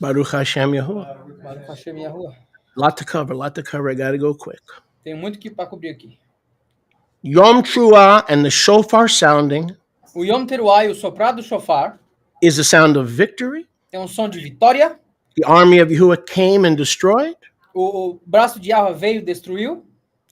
S1: Baruch Hashem Yahuwah.
S2: Baruch Hashem Yahuwah.
S1: Lot to cover. I got to go quick.
S2: Tem muito que para cobrir aqui.
S1: Yom Teruah and the shofar sounding
S2: O Yom Teruah e o soprar do shofar
S1: is the sound of victory.
S2: é um som de vitória.
S1: The army of Yahuwah came and destroyed.
S2: O braço de Yahweh veio e destruiu.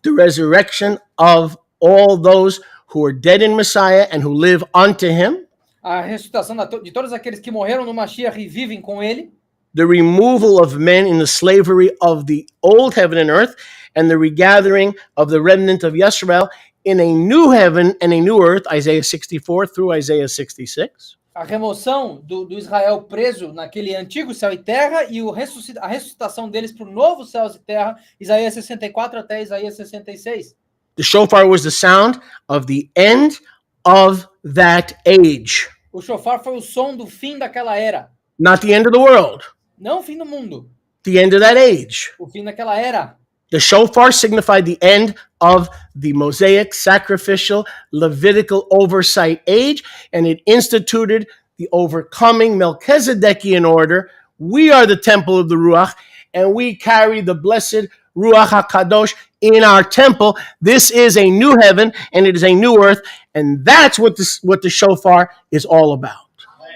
S1: The resurrection of all those who are dead in Messiah and who live unto him.
S2: A ressuscitação de todos aqueles que morreram no Mashiach e vivem com ele.
S1: The removal of men in the slavery of the old heaven and earth, and the regathering of the remnant of Yisrael in a new heaven and a new earth, Isaiah 64 through Isaiah 66.
S2: A remoção do Israel preso naquele antigo céu e terra e a ressuscitação deles para o novo céu e terra, Isaías 64 até Isaías 66.
S1: The shofar was the sound of the end of that age.
S2: O shofar foi o som do fim daquela era.
S1: Not the end of the world.
S2: Não o fim do mundo.
S1: The end of that age.
S2: O fim daquela era.
S1: The shofar signified the end of the Mosaic, sacrificial, Levitical oversight age, and it instituted the overcoming Melchizedekian order. We are the temple of the Ruach, and we carry the blessed Ruach HaKadosh in our temple. This is a new heaven and it is a new earth, and that's what the shofar is all about.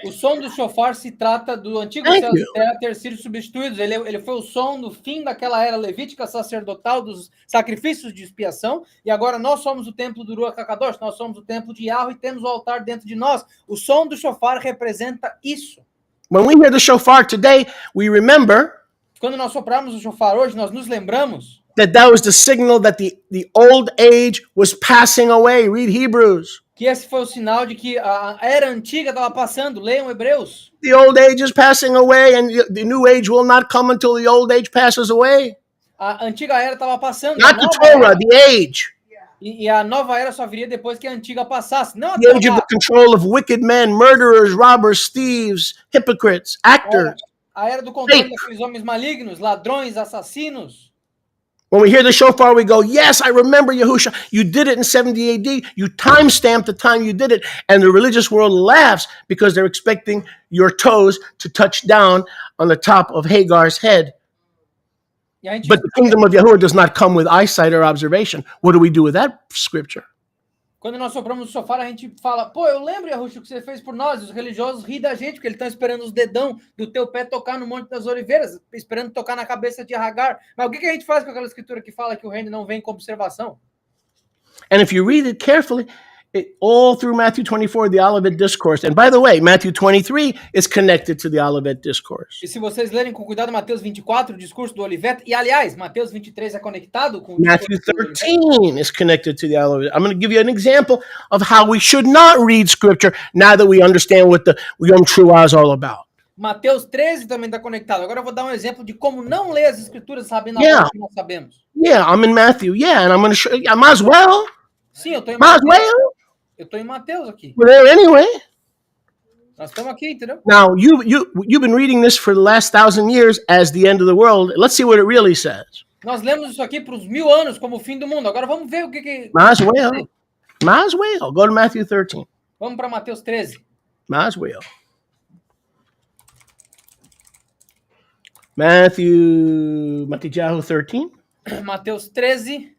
S2: O som do shofar se trata do antigo
S1: Thank
S2: céu e
S1: you.
S2: terra ter sido substituídos. Ele foi o som do fim daquela era levítica sacerdotal dos sacrifícios de expiação, e agora nós somos o templo do Ruach HaKadosh, nós somos o templo de Yahweh e temos o altar dentro de nós. O som do shofar representa isso.
S1: When we hear the shofar today, we remember
S2: Quando nós sopramos o shofar hoje, nós nos lembramos
S1: that was the signal that the old age was passing away. Read Hebrews.
S2: que esse foi o sinal de que a era antiga estava passando. Leiam Hebreus.
S1: The old age is passing away, and the new age will not come until the old age passes away.
S2: A antiga era estava passando.
S1: Not the Torah, the age.
S2: E a nova era só viria depois que a antiga passasse. Não a
S1: The age of
S2: Torá.
S1: the control of wicked men, murderers, robbers, thieves, hypocrites, actors.
S2: A era do controle daqueles homens malignos, ladrões, assassinos.
S1: When we hear the shofar, we go, yes, I remember Yahusha. You did it in 70 AD. You timestamped the time you did it. And the religious world laughs because they're expecting your toes to touch down on the top of Hagar's head.
S2: E a gente,
S1: But the kingdom of Yahuwah does not come with eyesight or observation. What do we do with that scripture?
S2: quando nós sopramos o shofar, a gente fala, pô, eu lembro, Yahushua, o que você fez por nós. Os religiosos riem da gente, porque eles estão esperando os dedão do teu pé tocar no Monte das Oliveiras, esperando tocar na cabeça de Hagar. Mas o que a gente faz com aquela escritura que fala que o reino não vem com observação?
S1: And if you read it carefully, all through Matthew 24, the Olivet Discourse. And by the way, Matthew 23 is connected to the Olivet Discourse.
S2: E se vocês lerem com cuidado Mateus 24, o discurso do Oliveto, e aliás, Mateus 23 é conectado com o
S1: Matthew
S2: discurso do Oliveto.
S1: 13 is connected to the Olivet. I'm going to give you an example of how we should not read scripture now that we understand what the Yom Teruah is all about.
S2: Mateus 13 também está conectado. Agora eu vou dar um exemplo de como não ler as escrituras sabendo
S1: Yeah.
S2: a que nós sabemos.
S1: Yeah, I'm in Matthew. Yeah, and I'm going to show you. I might as well.
S2: Sim, eu estou em
S1: Might as
S2: Mateus.
S1: well.
S2: Eu estou em Mateus aqui.
S1: We're there anyway.
S2: Nós estamos aqui, entendeu?
S1: Now, you've been reading this for the last 1,000 years as the end of the world. Let's see what it really says.
S2: Nós lemos isso aqui para os 1000 anos como o fim do mundo. Agora vamos ver o que...
S1: Might as well. Might as well. Go to Matthew 13.
S2: Vamos para Mateus 13.
S1: Might as well. Matthew 13.
S2: Mateus 13.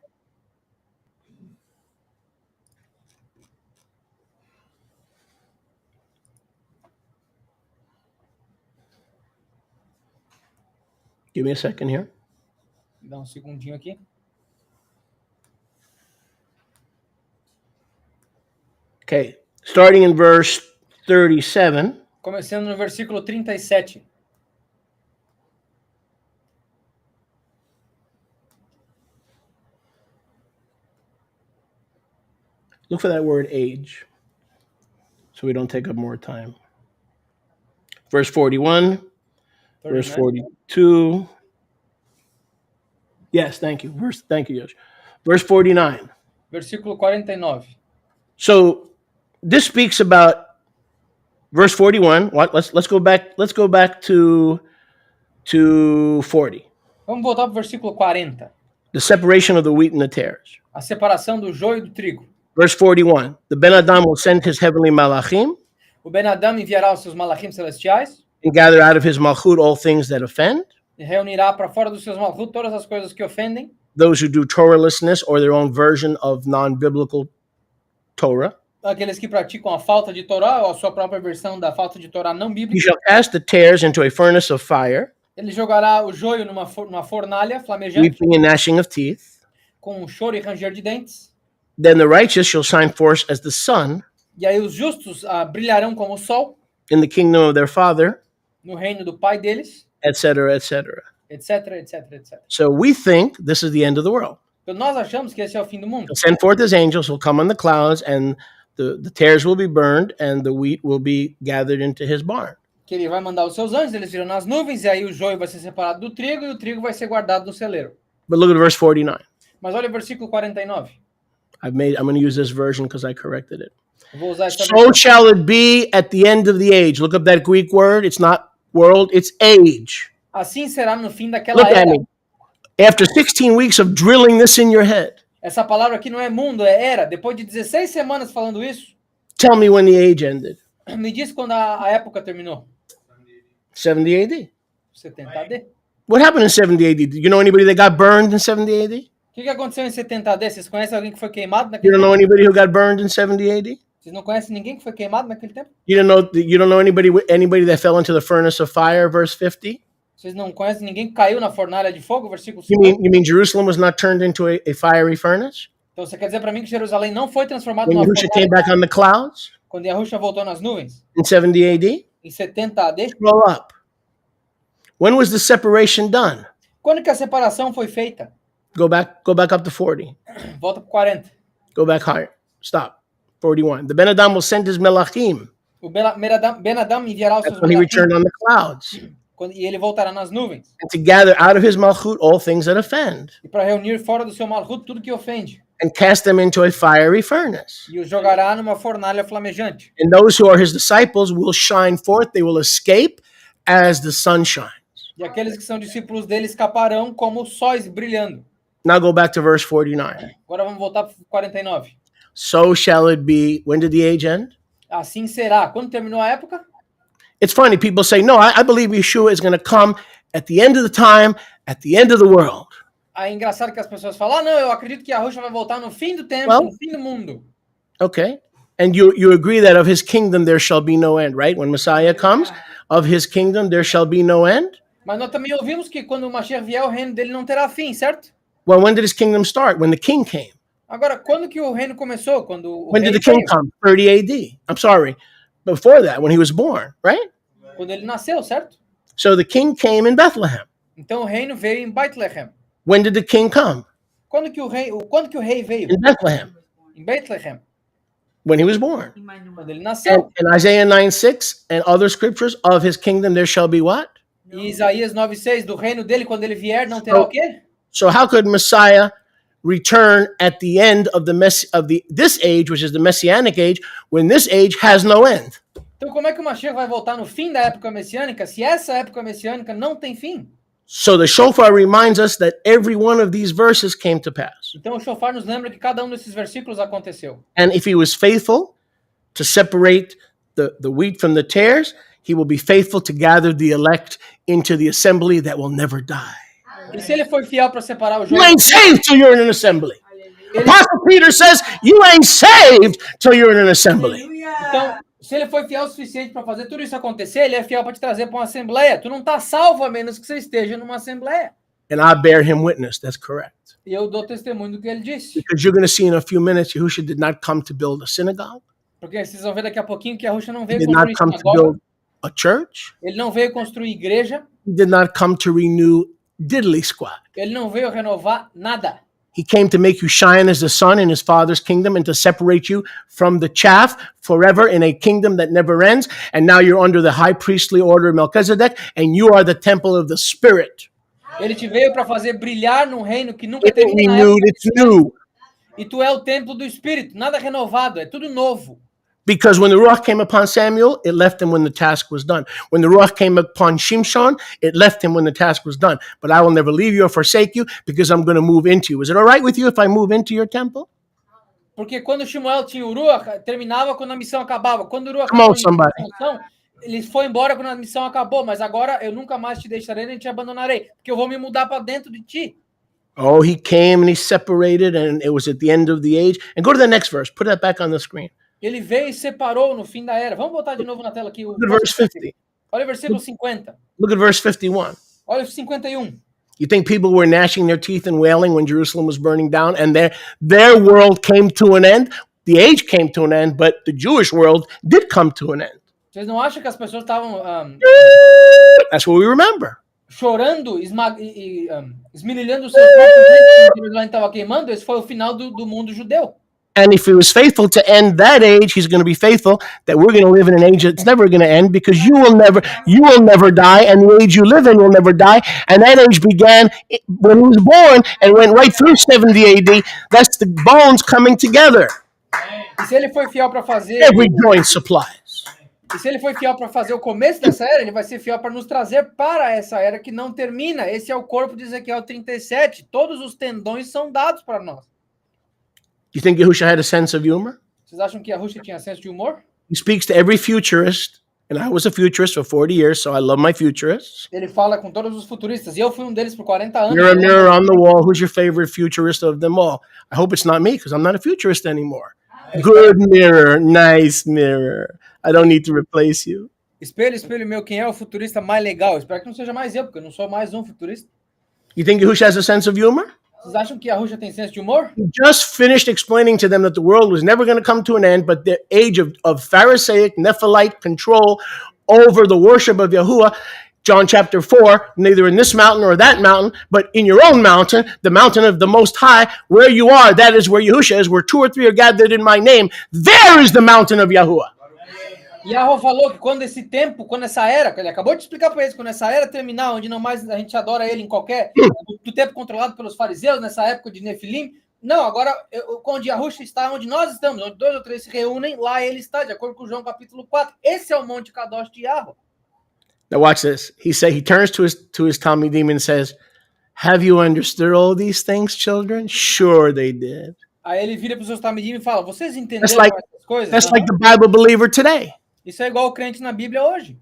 S1: Give me a second here.
S2: Dá um segundinho aqui.
S1: Okay, starting in verse 37.
S2: Começando no versículo 37.
S1: Look for that word age so we don't take up more time. Verse 41, verse 42. Yes, thank you. Thank you, Yosh. Verse 49.
S2: Versículo 49.
S1: So this speaks about verse 41. Let's go back. Let's go back to 40.
S2: Vamos voltar para o versículo 40.
S1: The separation of the wheat and the tares.
S2: A separação do joio e do trigo.
S1: Verse 41. The Ben Adam will send his heavenly malachim
S2: O Ben Adam enviará os seus malachim celestiais
S1: and gather out of his malchut all things that offend,
S2: e reunirá para fora dos seus malchut todas as coisas que ofendem,
S1: those who do Torahlessness or their own version of non-biblical Torah.
S2: aqueles que praticam a falta de Torá ou a sua própria versão da falta de Torá não
S1: He
S2: bíblica.
S1: shall cast the tares into a furnace of fire,
S2: Ele jogará o joio numa fornalha flamejante,
S1: weeping and gnashing of teeth.
S2: com choro e ranger de dentes.
S1: Then the righteous shall shine forth as the sun
S2: E aí os justos brilharão como o sol
S1: in the kingdom of their Father,
S2: no reino do Pai deles,
S1: etc., etc.
S2: etc, etc, etc.
S1: So we think this is the end of the world.
S2: Então nós achamos que esse é o fim do mundo.
S1: He'll send forth his angels, will come on the clouds, and the tares will be burned, and the wheat will be gathered into his barn.
S2: Que ele vai mandar os seus anjos, eles virão nas nuvens, e aí o joio vai ser separado do trigo, e o trigo vai ser guardado no celeiro.
S1: But look at verse 49.
S2: Mas olha o versículo 49.
S1: I'm going to use this version because I corrected it.
S2: Eu vou usar essa
S1: So
S2: versão.
S1: shall it be at the end of the age. Look up that Greek word. It's not world, it's age.
S2: Assim será no fim daquela
S1: Look at
S2: era.
S1: me. After 16 weeks of drilling this in your head,
S2: Essa palavra aqui não é mundo, é era. Depois de 16 semanas falando isso,
S1: tell me when the age ended.
S2: me diz quando a época terminou.
S1: 70 AD.
S2: 70 AD.
S1: What happened in 70 AD? Do you know anybody that got burned in 70 AD?
S2: O que aconteceu em 70 AD? Vocês conhecem alguém que foi queimado
S1: You
S2: naquele
S1: don't know
S2: tempo?
S1: anybody who got burned in 70 AD?
S2: Vocês não conhecem ninguém que foi queimado naquele tempo?
S1: You don't know anybody that fell into the furnace of fire, verse 50?
S2: Vocês não conhecem ninguém que caiu na fornalha de fogo, versículo
S1: You
S2: 50?
S1: mean Jerusalem was not turned into a fiery furnace?
S2: Então você quer dizer para mim que Jerusalém não foi transformado
S1: When
S2: numa
S1: Yahushua came
S2: fornalha
S1: back on the clouds
S2: quando Yahushua voltou nas nuvens?
S1: in 70 AD?
S2: Em 70 AD?
S1: Scroll up. When was the separation done?
S2: Quando que a separação foi feita?
S1: Go back up to 40.
S2: Volta para 40.
S1: Go back higher. Stop. 41. The Ben Adam will send his melachim.
S2: O Ben Adam enviará os
S1: That's
S2: seus
S1: when he
S2: melachim,
S1: returned on the clouds.
S2: e ele voltará nas nuvens.
S1: And to gather out of his malchut all things that offend,
S2: E para reunir fora do seu malhut tudo que ofende.
S1: and cast them into a fiery furnace.
S2: E os jogará numa fornalha flamejante.
S1: And those who are his disciples will shine forth. They will escape as the sun shines.
S2: E aqueles que são discípulos dele escaparão como sóis brilhando.
S1: Now go back to verse 49.
S2: Agora vamos voltar para 49.
S1: So shall it be. When did the age end?
S2: Assim será. Quando terminou a época?
S1: It's funny. People say, no, I believe Yeshua is going to come at the end of the time, at the end of the world.
S2: É engraçado que as pessoas falam, não, eu acredito que Yahushua vai voltar no fim do tempo,
S1: Well,
S2: no fim do mundo.
S1: Okay. And you agree that of his kingdom there shall be no end, right? When Messiah comes, of his kingdom there shall be no end.
S2: Mas nós também ouvimos que quando o Mashiach vier, o reino dele não terá fim, certo?
S1: Well, when did his kingdom start? When the king came.
S2: Agora, quando que o reino começou? Quando o
S1: When
S2: rei
S1: did the king
S2: veio?
S1: come? 30 AD. I'm sorry. Before that, when he was born, right?
S2: Quando ele nasceu, certo?
S1: So the king came in Bethlehem.
S2: Então o reino veio em Bethlehem.
S1: When did the king come?
S2: Quando que o rei veio?
S1: In Bethlehem.
S2: Em Bethlehem.
S1: When he was born.
S2: Quando ele nasceu.
S1: And Isaiah 9:6 and other scriptures, of his kingdom there shall be what?
S2: E Isaías 9:6, do reino dele, quando ele vier, não terá o quê?
S1: So how could Messiah return at the end of this age, which is the messianic age, when this age has no end?
S2: Então como é que o Mashiach vai voltar no fim da época messiânica, se essa época messiânica não tem fim?
S1: So the shofar reminds us that every one of these verses came to pass.
S2: Então o shofar nos lembra que cada um desses versículos aconteceu.
S1: And if he was faithful to separate the wheat from the tares, he will be faithful to gather the elect into the assembly that will never die.
S2: E se ele foi fiel para separar o
S1: You
S2: joio,
S1: ain't saved till you're in an assembly. Apostle Peter says, you ain't saved till you're in an assembly.
S2: então, se ele foi fiel o suficiente para fazer tudo isso acontecer, ele é fiel para te trazer para uma assembleia. Tu não está salvo a menos que você esteja numa assembleia.
S1: And I bear him witness. That's correct.
S2: E eu dou testemunho do que ele disse.
S1: Because you're going to see in a few minutes, Yahushua did not come to build a synagogue.
S2: Porque vocês vão ver daqui a pouquinho que Yahushua não
S1: He
S2: veio
S1: did not
S2: construir
S1: come to
S2: sinagoga,
S1: build a church.
S2: ele não veio construir igreja,
S1: He did not come to renew diddly squat.
S2: ele não veio renovar nada.
S1: He came to make you shine as the sun in his Father's kingdom and to separate you from the chaff forever in a kingdom that never ends. And now you're under the high priestly order of Melchizedek, and you are the temple of the Spirit.
S2: Ele te veio para fazer brilhar num reino que nunca
S1: It ain't
S2: termina.
S1: renewed, it's new.
S2: E tu é o templo do Espírito, nada renovado, é tudo novo.
S1: Because when the Ruach came upon Samuel, it left him when the task was done. When the Ruach came upon Shimshon, it left him when the task was done. But I will never leave you or forsake you because I'm going to move into you. Is it all right with you if I move into your temple?
S2: Porque quando Shmuel tinha o Ruach, terminava quando a missão acabava. Quando o Ruach
S1: Come on,
S2: entrou em
S1: somebody.
S2: função, ele foi embora quando a missão acabou, mas agora eu nunca mais te deixarei nem te abandonarei, porque eu vou me mudar para dentro de ti.
S1: Oh, he came and he separated, and it was at the end of the age. And go to the next verse. Put that back on the screen.
S2: Ele veio e separou no fim da era. Vamos botar de novo na tela aqui.
S1: Look at verse 50.
S2: Olha o versículo 50.
S1: Look at verse 51.
S2: Olha o 51.
S1: You think people were gnashing their teeth and wailing when Jerusalem was burning down and their world came to an end? The age came to an end, but the Jewish world did come to an end.
S2: Vocês não acham que as pessoas estavam
S1: That's what we remember.
S2: chorando, esmirilhando os seus próprios dentes quando Jerusalém estava queimando? Esse foi o final do mundo judeu.
S1: And if he was faithful to end that age, he's going to be faithful that we're going to live in an age that's never going to end because you will never die, and the age you live in will never die. And that age began when he was born and went right through 70 AD. That's the bones coming together.
S2: E se ele foi fiel para fazer,
S1: Every joint supplies.
S2: e se ele foi fiel para fazer o começo dessa era, ele vai ser fiel para nos trazer para essa era que não termina. Esse é o corpo de Ezequiel 37. Todos os tendões são dados para nós.
S1: You think Yahushua had a sense of humor?
S2: Vocês acham que Yahushua tinha senso de humor?
S1: He speaks to every futurist And I was a futurist for 40 years, so I love my futurists.
S2: Ele fala com todos os futuristas. E eu fui um deles por 40 anos.
S1: Mirror, mirror on the wall, who's your favorite futurist of them all? I hope it's not me, because I'm not a futurist anymore. Good mirror, nice mirror. I don't need to replace you.
S2: Espelho, espelho meu, quem é o futurista mais legal? Espero que não seja mais eu, porque eu não sou mais um futurista.
S1: You think Yahushua has a sense of humor?
S2: Vocês acham que a Yahushua tem senso de humor?
S1: He just finished explaining to them that the world was never going to come to an end, but the age of Pharisaic, Nephilite control over the worship of Yahuwah. John chapter 4, neither in this mountain or that mountain, but in your own mountain, the mountain of the Most High, where you are, that is where Yahushua is, where 2 or 3 are gathered in my name. There is the mountain of Yahuwah.
S2: Yahweh falou que quando esse tempo, quando essa era, que ele acabou de explicar para eles, quando essa era terminar, onde não mais a gente adora ele em qualquer, do tempo controlado pelos fariseus, nessa época de Nefilim, não, agora, onde Yahushua está, onde nós estamos, onde 2 ou 3 se reúnem, lá ele está, de acordo com João capítulo 4. Esse é o Monte Kadosh de Yahweh.
S1: Now watch this. He turns to his Talmidim and says, have you understood all these things, children? Sure they did.
S2: Aí ele vira para os seus Talmidim e fala, vocês entenderam
S1: That's like,
S2: essas coisas?
S1: that's like the Bible believer today.
S2: Isso é igual o crente na Bíblia hoje.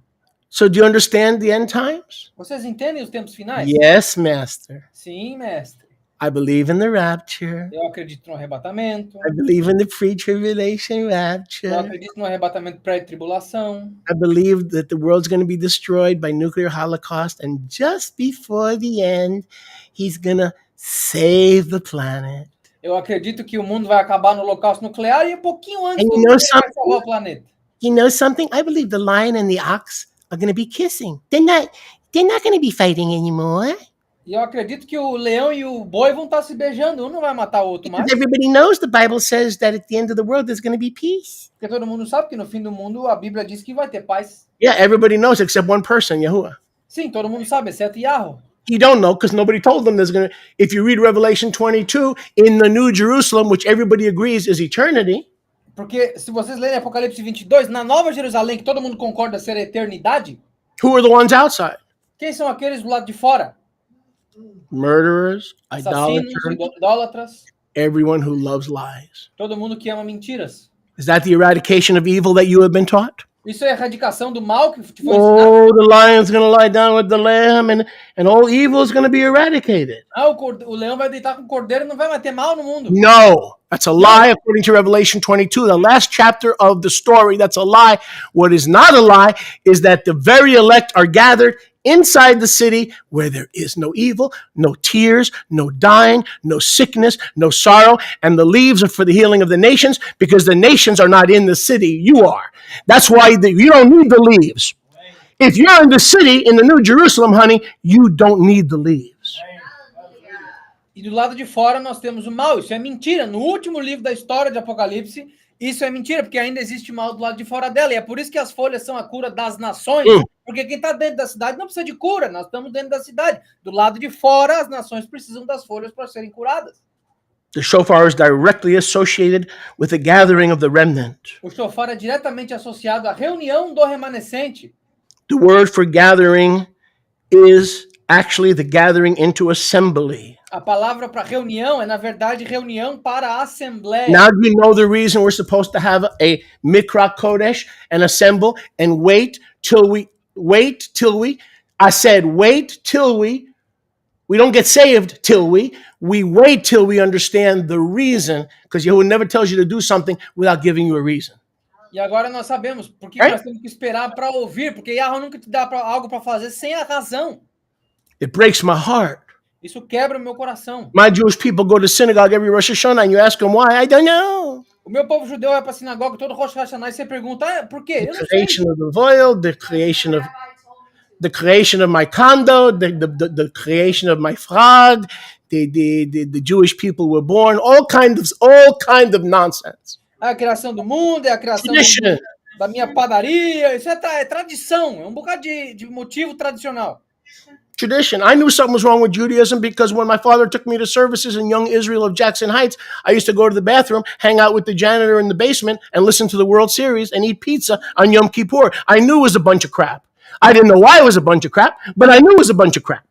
S1: So do you understand the end times?
S2: Vocês entendem os tempos finais?
S1: Yes, Master.
S2: Sim, mestre.
S1: I believe in the rapture.
S2: Eu acredito no arrebatamento.
S1: I believe in the pre-tribulation
S2: Eu
S1: rapture.
S2: acredito no arrebatamento pré-tribulação.
S1: I believe that the world's going to be destroyed by nuclear holocaust, and just before the end, he's going to save the planet.
S2: Eu acredito que o mundo vai acabar no holocausto nuclear e um pouquinho antes
S1: And
S2: do
S1: you know
S2: mundo vai salvar o planeta.
S1: You know something? I believe the lion and the ox are going to be kissing. They're not going to be fighting anymore.
S2: E eu acredito que o leão e o boi vão estar se beijando, um não vai matar o outro mais.
S1: Because everybody knows the Bible says that at the end of the world there's going to be peace.
S2: Porque todo mundo sabe que no fim do mundo a Bíblia diz que vai ter paz.
S1: Yeah, everybody knows except one person, Yahuwah.
S2: Sim, todo mundo sabe, exceto Yahweh.
S1: You don't know because nobody told them there's going to, if you read Revelation 22, in the New Jerusalem, which everybody agrees is eternity.
S2: Porque se vocês lerem Apocalipse 22, na Nova Jerusalém, que todo mundo concorda ser a eternidade,
S1: Who are the ones outside?
S2: quem são aqueles do lado de fora?
S1: Murderers,
S2: Assassinos,
S1: idolaters,
S2: idólatras,
S1: everyone who loves lies.
S2: todo mundo que ama mentiras.
S1: Is that the eradication of evil that you have been taught?
S2: Isso é a erradicação do mal que te foi ensinado.
S1: Oh, the lion's going to lie down with the lamb, and all evil is going to be eradicated.
S2: Ah, o leão vai deitar com o cordeiro e não vai mais ter mal no mundo.
S1: No, that's a lie according to Revelation 22, the last chapter of the story. That's a lie. What is not a lie is that the very elect are gathered inside the city where there is no evil, no tears, no dying, no sickness, no sorrow, and the leaves are for the healing of the nations because the nations are not in the city. You are. That's why you don't need the leaves. If you're in the city, in the New Jerusalem, honey, you don't need the leaves.
S2: E do lado de fora nós temos o mal. Isso é mentira. No último livro da história de Apocalipse, isso é mentira, porque ainda existe mal do lado de fora dela. E é por isso que as folhas são a cura das nações. Porque quem está dentro da cidade não precisa de cura. Nós estamos dentro da cidade. Do lado de fora, as nações precisam das folhas para serem curadas.
S1: The shofar is directly associated with the gathering of the remnant.
S2: O shofar é diretamente associado à reunião do remanescente.
S1: The word for gathering is actually the gathering into assembly.
S2: A palavra para reunião é, na verdade, reunião para a assembleia.
S1: Now do you know the reason we're supposed to have a Mikra Kodesh and assemble and wait till we, I said wait till we don't get saved till we wait till we understand the reason, because Yahuwah never tells you to do something without giving you a reason.
S2: E agora nós sabemos por que nós temos que esperar para ouvir, porque Yahweh nunca te dá algo para fazer sem a razão.
S1: It breaks my heart.
S2: Isso quebra o meu coração.
S1: My Jewish people go to synagogue every Rosh Hashanah and you ask them why, I don't know.
S2: O meu povo judeu vai para a sinagoga todo Rosh Hashanah e você pergunta, por quê?
S1: The creation of the voil, the creation of my condo, the creation of my frog, the Jewish people were born, all kind of nonsense.
S2: A criação do mundo, é a criação da minha padaria, isso é tradição, é um bocado de motivo tradicional.
S1: Tradition. I knew something was wrong with Judaism because when my father took me to services in Young Israel of Jackson Heights, I used to go to the bathroom, hang out with the janitor in the basement, and listen to the World Series and eat pizza on Yom Kippur. I knew it was a bunch of crap. I didn't know why it was a bunch of crap, but I knew it was a bunch of crap.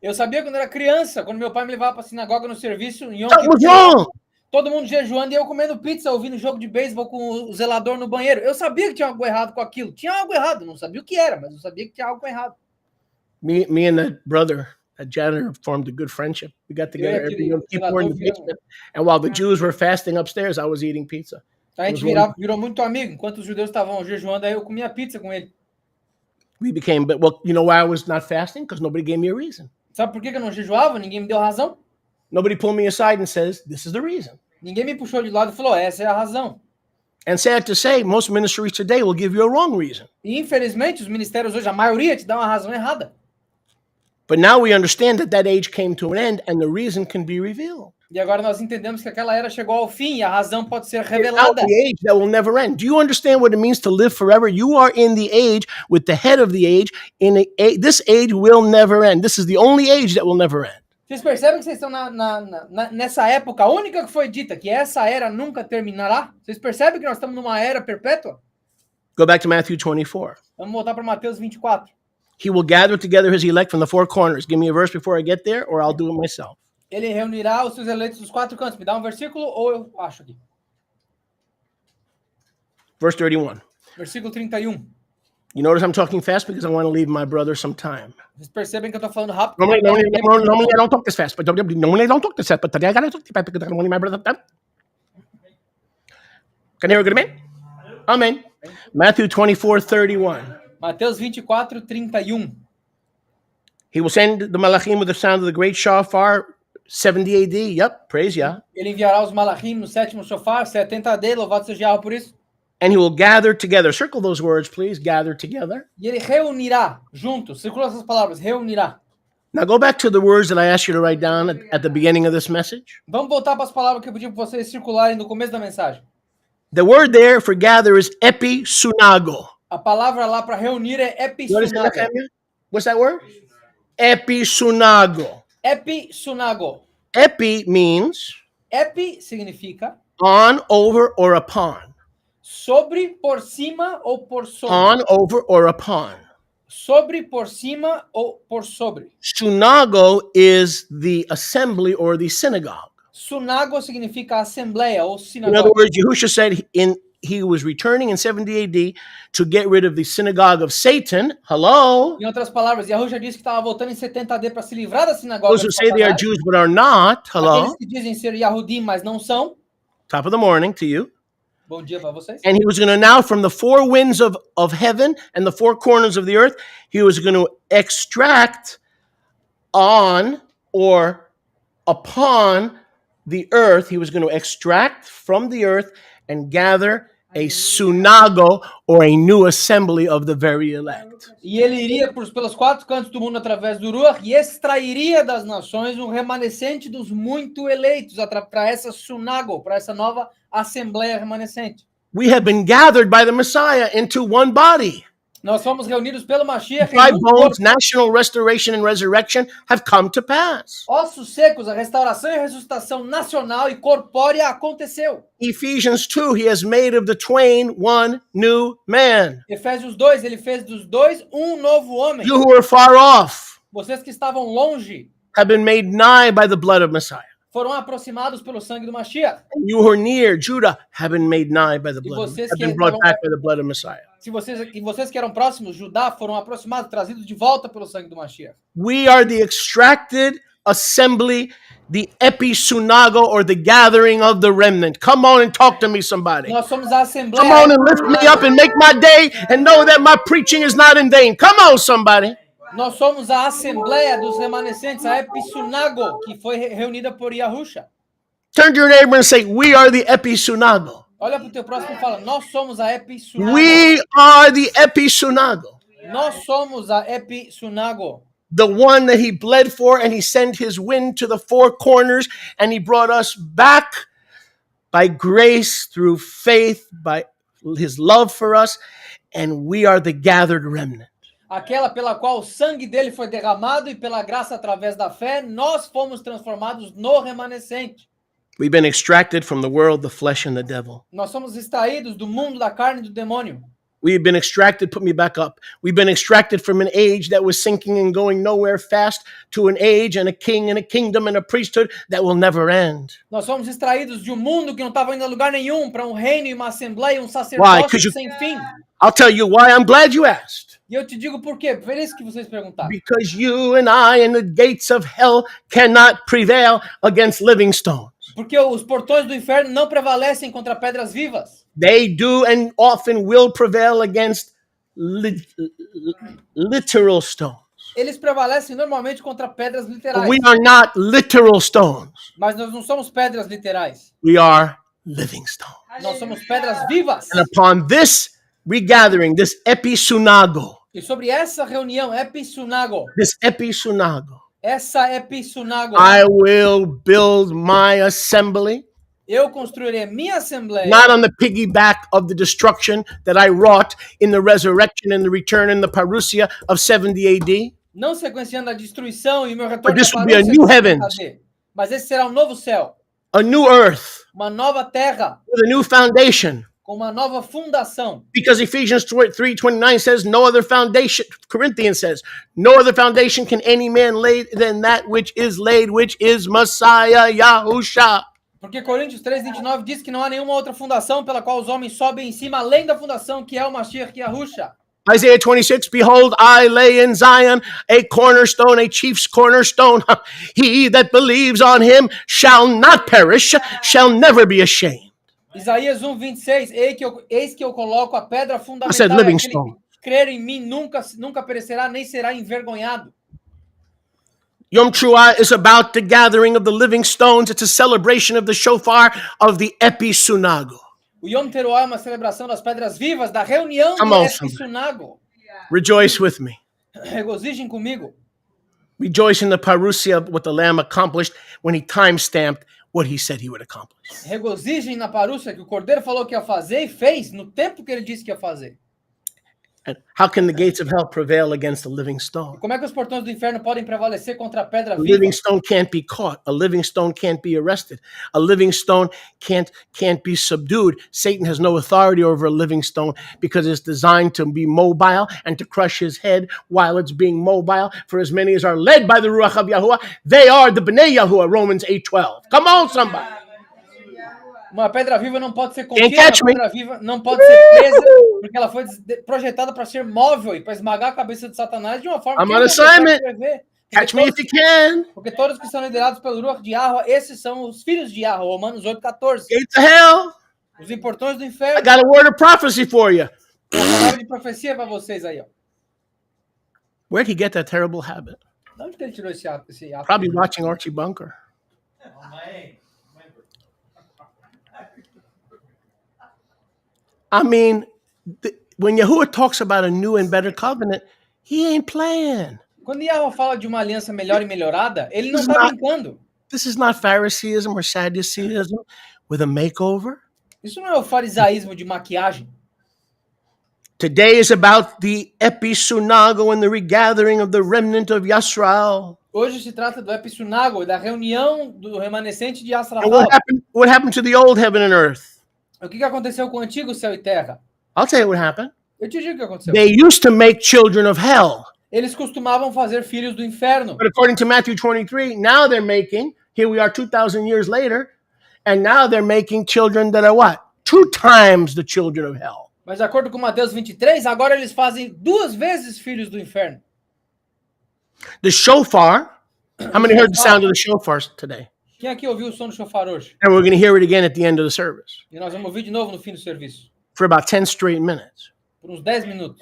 S2: Eu sabia quando era criança, quando meu pai me levava para a sinagoga no serviço em Yom
S1: Something was
S2: Kippur,
S1: wrong.
S2: Todo mundo jejuando e eu comendo pizza, ouvindo jogo de beisebol com o zelador no banheiro. Eu sabia que tinha algo errado com aquilo. Tinha algo errado, não sabia o que era, mas eu sabia que tinha algo errado.
S1: Me and that brother, that janitor, formed a good friendship. We got together every Yom Kippur in the basement, and while the Jews were fasting upstairs, I was eating pizza.
S2: A gente virou muito amigo. Enquanto os judeus estavam jejuando, aí eu comia pizza com ele.
S1: We became, but well, you know why I was not fasting? Because nobody gave me a reason.
S2: Sabe por que eu não jejuava? Ninguém me deu razão.
S1: Nobody pulled me aside and says, this is the reason.
S2: Ninguém me puxou de lado e falou, essa é a razão.
S1: And sad to say, most ministries today will give you a wrong reason.
S2: E infelizmente, os ministérios hoje, a maioria te dá uma razão errada.
S1: But now we understand that that age came to an end and the reason can be revealed.
S2: E agora nós entendemos que aquela era chegou ao fim e a razão pode ser
S1: It's
S2: revelada.
S1: the age that will never end. Do you understand what it means to live forever? You are in the age with the head of the age. This age will never end. This is the only age that will never end.
S2: Vocês percebem que vocês estão nessa época única que foi dita, que essa era nunca terminará? Vocês percebem que nós estamos numa era perpétua?
S1: Go back to Matthew 24.
S2: Vamos voltar para Mateus 24.
S1: He will gather together his elect from the four corners. Give me a verse before I get there, or I'll do it myself.
S2: Ele reunirá os seus eleitos dos quatro cantos. Me dá um versículo ou eu acho aqui.
S1: Verse 31.
S2: Versículo 31.
S1: You notice I'm talking fast because I want to leave my brother some time.
S2: Vocês percebem que eu estou falando rápido?
S1: Normally I don't talk this fast, but normally I don't talk this fast, but today I got to talk fast because I want to leave my brother some time. Can you hear a good man? Amen. Matthew 24:31.
S2: Mateus 24, 31.
S1: He will send the malachim with the sound of the great shofar, 70 AD. Yep, praise Yah.
S2: Ele enviará os malachim no sétimo shofar, 70 AD, louvado seja Yahweh por isso.
S1: And he will gather together. Circle those words, please. Gather together.
S2: E ele reunirá, juntos, circula essas palavras, reunirá.
S1: Now go back to the words that I asked you to write down at the beginning of this message.
S2: Vamos voltar para as palavras que eu pedi para vocês circularem no começo da mensagem.
S1: The word there for gather is episunago.
S2: A palavra lá para reunir é
S1: What is it,
S2: episunago.
S1: Nehemiah? What's that word? Episunago.
S2: Episunago.
S1: Epi means
S2: Epi significa
S1: on, over, or upon.
S2: sobre, por cima ou por sobre.
S1: On, over, or upon.
S2: Sobre, por cima ou por sobre.
S1: Sunago is the assembly or the synagogue.
S2: Sunago significa assembleia ou
S1: In other
S2: sinagoga.
S1: words, Yahusha said he was returning in 70 AD to get rid of the synagogue of Satan. Hello?
S2: Em outras palavras, Yahushua disse que estava voltando em 70 AD para se livrar da sinagoga
S1: Those who
S2: de
S1: say they are
S2: Satanás.
S1: Jews but are not. Hello?
S2: Aqueles que dizem ser Yahudim, mas não são.
S1: Top of the morning to you.
S2: Bom dia para vocês.
S1: And he was going to now, from the four winds of heaven and the four corners of the earth, he was going to extract on or upon the earth. He was going to extract from the earth and gather a sunago or a new assembly of the very elect.
S2: E ele iria pelos quatro cantos do mundo através do Ruach e extrairia das nações um remanescente dos muito eleitos para essa sunago, para essa nova assembleia remanescente.
S1: We have been gathered by the Messiah into one body.
S2: Nós fomos reunidos pelo Mashiach
S1: Dry
S2: em um
S1: bones,
S2: corpo.
S1: national restoration and resurrection have come to pass.
S2: Ossos secos, a restauração e a ressuscitação nacional e corpórea aconteceu.
S1: Ephesians 2, he has made of the twain one new man.
S2: Efésios 2, ele fez dos dois um novo homem.
S1: You who were far off
S2: Vocês que estavam longe
S1: have been made nigh by the blood of Messiah.
S2: foram aproximados pelo sangue do Mashiach.
S1: And you who are near, Judah, have been made nigh by the blood.
S2: vocês
S1: Have been
S2: que
S1: brought
S2: estavam-
S1: back by the blood of Messiah.
S2: Vocês que eram próximos, Judá, foram aproximados, trazidos de volta pelo sangue do Mashiach.
S1: We are the extracted assembly, the episunago, or the gathering of the remnant. Come on and talk to me, somebody.
S2: Nós somos a Assembleia.
S1: Come on and lift me up and make my day and know that my preaching is not in vain. Come on, somebody.
S2: Nós somos a Assembleia dos Remanescentes, a Episunago, que foi reunida por Yahusha.
S1: Turn to your neighbor and say, we are the episunago.
S2: Olha para o teu próximo e fala, nós somos a Episunago.
S1: We are the episunago.
S2: Nós somos a Episunago.
S1: The one that he bled for, and he sent his wind to the four corners, and he brought us back by grace through faith, by his love for us, and we are the gathered remnant.
S2: Aquela pela qual o sangue dele foi derramado e pela graça através da fé, nós fomos transformados no remanescente.
S1: We've been extracted from the world, the flesh, and the devil.
S2: Nós somos extraídos do mundo da carne e do demônio.
S1: We've been extracted, put me back up. We've been extracted from an age that was sinking and going nowhere fast to an age and a king and a kingdom and a priesthood that will never end.
S2: Nós fomos extraídos de um mundo que não estava indo a lugar nenhum para um reino e uma assembleia, um
S1: Why?
S2: sacerdócio
S1: 'Cause you-
S2: sem fim.
S1: I'll tell you why. I'm glad you asked.
S2: E eu te digo por quê. Por isso que vocês perguntaram.
S1: Because you and I and the gates of hell cannot prevail against living stones.
S2: Porque os portões do inferno não prevalecem contra pedras vivas.
S1: They do and often will prevail against literal stones.
S2: Eles prevalecem normalmente contra pedras
S1: But
S2: literais.
S1: we are not literal stones.
S2: Mas nós não somos pedras literais.
S1: We are living stones.
S2: Nós somos pedras vivas.
S1: And upon this regathering, this episunago,
S2: E sobre essa reunião, episunago,
S1: I will build my assembly,
S2: eu construirei minha assembleia,
S1: not on the piggyback of the destruction that I wrought in the resurrection and the return in the parousia of 70 AD.
S2: não sequenciando a destruição e meu retorno
S1: this
S2: da
S1: will be a
S2: Parússia,
S1: new heavens.
S2: mas esse será um novo céu,
S1: A new earth
S2: uma nova terra,
S1: with a new foundation.
S2: com uma nova fundação.
S1: Because Ephesians 3:29 says, no other foundation, Corinthians says, no other foundation can any man lay than that which is laid, which is Messiah Yahusha.
S2: Porque Coríntios 3:29 diz que não há nenhuma outra fundação pela qual os homens sobem em cima, além da fundação que é o Mashiach Yahusha.
S1: Isaiah 26, behold, I lay in Zion a cornerstone, a chief's cornerstone. He that believes on him shall not perish, shall never be ashamed.
S2: Isaías 1:26, eis que eu coloco a pedra
S1: I said
S2: fundamental,
S1: living
S2: aquele
S1: stone.
S2: que crer em mim nunca perecerá, nem será envergonhado.
S1: Yom Teruah is about the gathering of the living stones. It's a celebration of the shofar of the episunago.
S2: O Yom Teruah é uma celebração das pedras vivas, da reunião
S1: Come
S2: do
S1: on,
S2: Episunago.
S1: Rejoice with me.
S2: Regozijem comigo.
S1: Rejoice in the parousia of what the Lamb accomplished when he time-stamped what he said he would accomplish.
S2: Regozijem na Parússia que o Cordeiro falou que ia fazer e fez no tempo que ele disse que ia fazer.
S1: And how can the gates of hell prevail against a living stone?
S2: Como é que os portões do inferno podem prevalecer contra a pedra
S1: A
S2: viva?
S1: living stone can't be caught. A living stone can't be arrested. A living stone can't be subdued. Satan has no authority over a living stone because it's designed to be mobile and to crush his head while it's being mobile. For as many as are led by the Ruach of Yahuwah, they are the Bnei Yahuwah, Romans 8:12. Come on, somebody.
S2: Uma pedra viva não pode ser
S1: Can't
S2: contida,
S1: catch
S2: uma
S1: me.
S2: pedra viva não pode ser presa, porque ela foi projetada para ser móvel e para esmagar a cabeça de Satanás de uma forma
S1: I'm
S2: que
S1: on
S2: ele não consegue
S1: assignment.
S2: prever.
S1: Catch me if you can.
S2: Porque todos que são liderados pelo Ruach de Yahweh, esses são os filhos de Yahweh, Romanos 8:14.
S1: Gates of hell.
S2: Os portões do
S1: I
S2: inferno.
S1: got a word of prophecy for you.
S2: Uma palavra de profecia para vocês aí, ó.
S1: Where'd he get that terrible habit?
S2: De onde que ele tirou esse ato?
S1: Probably watching Archie Bunker. I mean, when Yahuwah talks about a new and better covenant, he ain't playing.
S2: Quando Yahweh fala de uma aliança melhor e melhorada, ele não está brincando.
S1: This is not Phariseeism or Sadduceeism with a makeover.
S2: Isso não é o farisaísmo de maquiagem.
S1: Today is about the episunago and the regathering of the remnant of Yisrael.
S2: Hoje se trata do Episunago, da reunião do remanescente de
S1: And
S2: Yisrael.
S1: what happened to the old heaven and earth?
S2: O que aconteceu com o antigo céu e terra?
S1: I'll tell you what happened.
S2: Eu te digo o que aconteceu.
S1: They used to make children of hell.
S2: Eles costumavam fazer filhos do inferno.
S1: But according to Matthew 23, now they're making, here we are 2,000 years later, and now they're making children that are what? 2 times the children of hell.
S2: Mas de acordo com Mateus 23, agora eles fazem 2 vezes filhos do inferno.
S1: The shofar, how many heard the sound of the shofar today?
S2: Quem aqui ouviu o som do shofar hoje?
S1: And we're going to hear it again at the end of the service
S2: E nós vamos ouvir de novo no fim do serviço.
S1: for about 10 straight minutes.
S2: Por uns 10 minutos.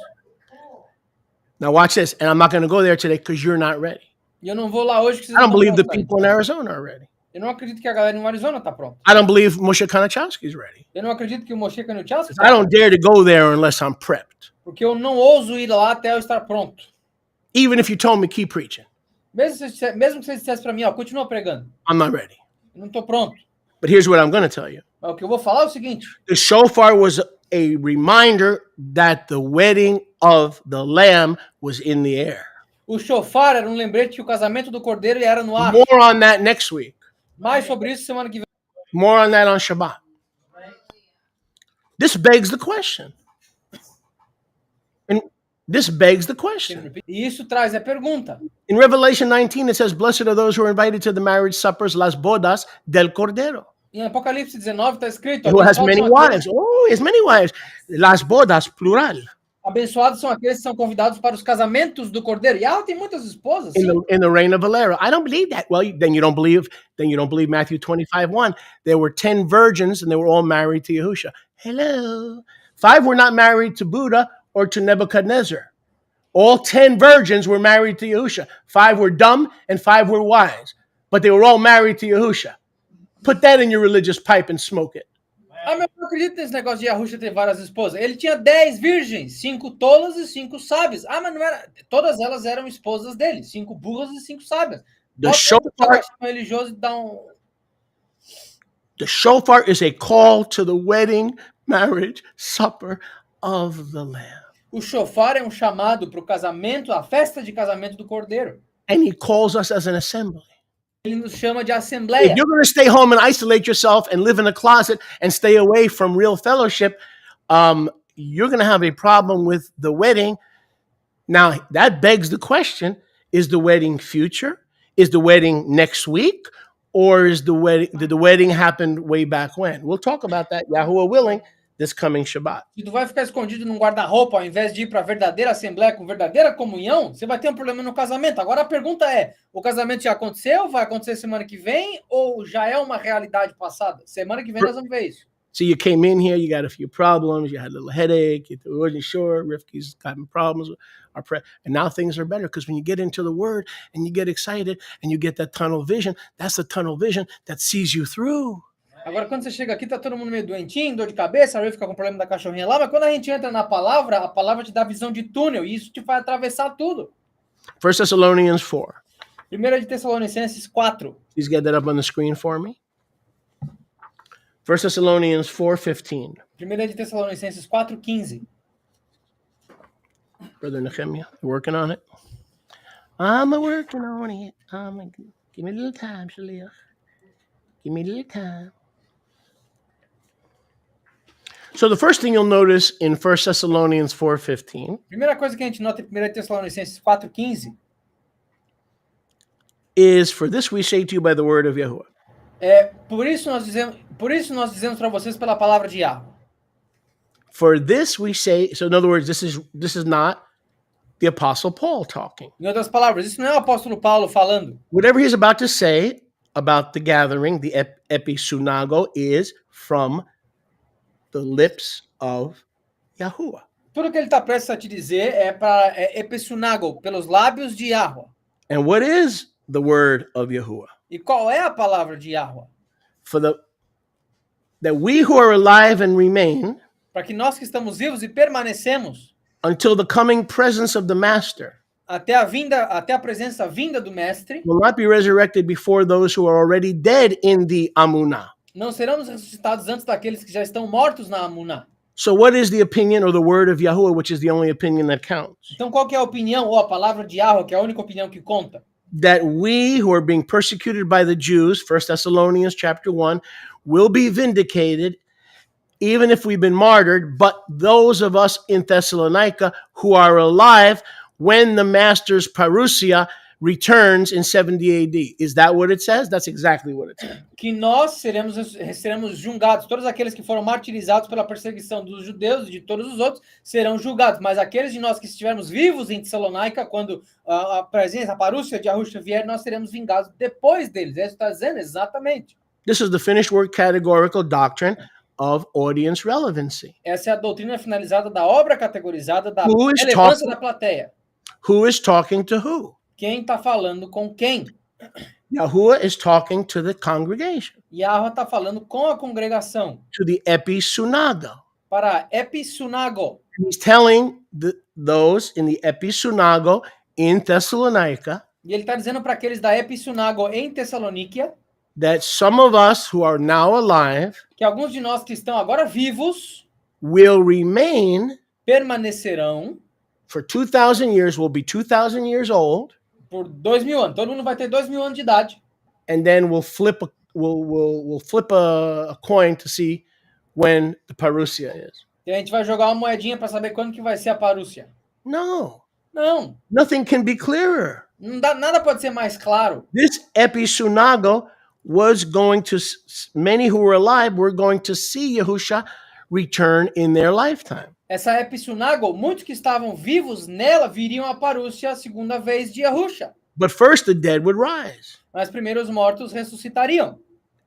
S1: Now watch this, and I'm not going to go there today because you're not ready.
S2: E eu não vou lá hoje, que vocês
S1: I don't
S2: não
S1: believe the
S2: estão prontos
S1: people in Arizona are ready.
S2: ainda. Eu não acredito que a galera no Arizona está pronta.
S1: I don't believe Moshe Kanachowski is ready.
S2: Eu não acredito que o Moshe Kanuchowski
S1: I don't dare to go there unless I'm prepped.
S2: porque eu não ouso ir lá até eu estar pronto.
S1: Even if you told me keep preaching,
S2: Mesmo que você dissesse para mim, ó, continua pregando.
S1: I'm not ready.
S2: Eu não estou pronto.
S1: But here's what I'm going to tell you.
S2: Mas o que eu vou falar é o seguinte.
S1: The shofar was a reminder that the wedding of the Lamb was in the air.
S2: O shofar era um lembrete que o casamento do Cordeiro era no ar.
S1: More on that next week.
S2: Mais sobre isso semana que vem.
S1: More on that on Shabbat. This begs the question. This begs the question.
S2: E isso traz a pergunta.
S1: In Revelation 19, it says, "Blessed are those who are invited to the marriage suppers, las bodas del Cordero."
S2: Em Apocalipse 19 está escrito:
S1: Who has
S2: abençoados
S1: many
S2: são aqueles,
S1: wives? Oh, he has many wives. Las bodas, plural.
S2: abençoados são aqueles que são convidados para os casamentos do Cordeiro. E ela tem muitas esposas, sim.
S1: In the reign of Valera. I don't believe that. Well, then you don't believe Matthew 25:1. There were 10 virgins and they were all married to Yahusha. Hello. 5 were not married to Buddha or to Nebuchadnezzar. All 10 virgins were married to Yahusha. 5 were dumb and 5 were wise, but they were all married to Yahusha. Put that in your religious pipe and smoke it.
S2: Ah, mas eu não acredito nesse negócio de Yahusha ter várias esposas. Ele tinha 10 virgens, 5 tolas e 5 sábias. Ah, mas não era. Todas elas eram esposas dele, 5 burras e 5 sábias.
S1: The shofar,
S2: religioso dá um.
S1: the shofar is a call to the wedding marriage supper of the Lamb.
S2: O shofar é um chamado para o casamento, a festa de casamento do Cordeiro.
S1: And he calls us as an assembly.
S2: Ele nos chama de
S1: If
S2: assembleia.
S1: you're going to stay home and isolate yourself and live in a closet and stay away from real fellowship, you're going to have a problem with the wedding. Now, that begs the question, is the wedding future? Is the wedding next week? Or did the wedding happen way back when? We'll talk about that, Yahuwah willing, this coming Shabbat.
S2: Se tu vai ficar escondido num guarda-roupa ao invés de ir para a verdadeira assembleia com verdadeira comunhão, você vai ter um problema no casamento. Agora a pergunta é, o casamento já aconteceu? Vai acontecer semana que vem? Ou já é uma realidade passada? Semana que vem nós vamos ver isso.
S1: So you came in here, you got a few problems, you had a little headache, you wasn't sure, Rifki's gotten problems with our prayer, and now things are better because when you get into the Word and you get excited and you get that tunnel vision, that's the tunnel vision that sees you through.
S2: Agora, quando você chega aqui, tá todo mundo meio doentinho, dor de cabeça, a Ray fica com problema da cachorrinha lá, mas quando a gente entra na palavra, a palavra te dá visão de túnel, e isso te faz atravessar tudo.
S1: 1 Thessalonians 4.
S2: 1 de Tessalonicenses 4.
S1: Please get that up on the screen for me. 1 Thessalonians 4:15.
S2: 1 de Tessalonicenses 4:15.
S1: Brother Nehemiah, working on it. I'm working on it. Give me a little time, Shalih. Give me a little time. So the first thing you'll notice in 1 Thessalonians 4:15
S2: Primeira coisa que a gente nota em 1 de Tessalonicenses 4:15
S1: is, for this we say to you by the word of Yahuwah.
S2: é por isso nós dizemos para vocês pela palavra de Yahweh.
S1: For this we say, so in other words, this is not the Apostle Paul talking.
S2: Em outras palavras, isso não é o apóstolo Paulo falando.
S1: Whatever he's about to say about the gathering, the episunago, is from the lips of Yahuwah.
S2: Tudo que ele está prestes a te dizer é episunago, pelos lábios de Yahweh.
S1: And what is the word of Yahuwah?
S2: E qual é a palavra de Yahweh?
S1: That we who are alive and remain
S2: Para que nós que estamos vivos e permanecemos
S1: until the coming presence of the Master
S2: até a presença vinda do Mestre,
S1: will not be resurrected before those who are already dead in the Amunah.
S2: não seremos ressuscitados antes daqueles que já estão mortos na Amuná.
S1: So what is the opinion or the word of Yahuwah, which is the only opinion that counts?
S2: Então qual que é a opinião ou a palavra de Yahweh, que é a única opinião que conta?
S1: That we who are being persecuted by the Jews, 1 Thessalonians chapter 1, will be vindicated even if we've been martyred, but those of us in Thessalonica who are alive when the Master's parousia returns in 70 AD. Is that what it says? That's exactly what it says.
S2: Que nós seremos julgados. Todos aqueles que foram martirizados pela perseguição dos judeus e de todos os outros serão julgados. Mas aqueles de nós que estivermos vivos em Tessalônica, quando a presença, a parúcia de Yahusha vier, nós seremos vingados depois deles. É isso que está dizendo exatamente.
S1: This is the finished word categorical doctrine of audience relevancy.
S2: Essa é a doutrina finalizada da obra categorizada da
S1: Who is
S2: relevância
S1: talking-
S2: da plateia.
S1: Who is talking to who?
S2: Quem está falando com quem?
S1: Yahuwah is talking to the congregation,
S2: Yahweh está falando com a congregação.
S1: to the episunago.
S2: Para episunago.
S1: He's telling those in the episunago in Thessalonica
S2: E ele está dizendo para aqueles da episunago em Tessaloniquia
S1: that some of us who are now alive
S2: que alguns de nós que estão agora vivos
S1: will remain
S2: permanecerão
S1: for 2,000 years, will be 2,000 years old,
S2: por 2.000 anos. Todo mundo vai ter 2.000 anos de idade.
S1: and then we'll flip a coin to see when the parousia is.
S2: E a gente vai jogar uma moedinha para saber quando que vai ser a parúcia.
S1: No,
S2: Não,
S1: nothing can be clearer.
S2: nada pode ser mais claro.
S1: This episunago was going to, many who were alive were going to see Yahusha return in their lifetime.
S2: Essa Episunago, muitos que estavam vivos nela viriam a Parúcia a segunda vez de Yahusha.
S1: But first the dead would rise,
S2: Mas primeiro os mortos ressuscitariam.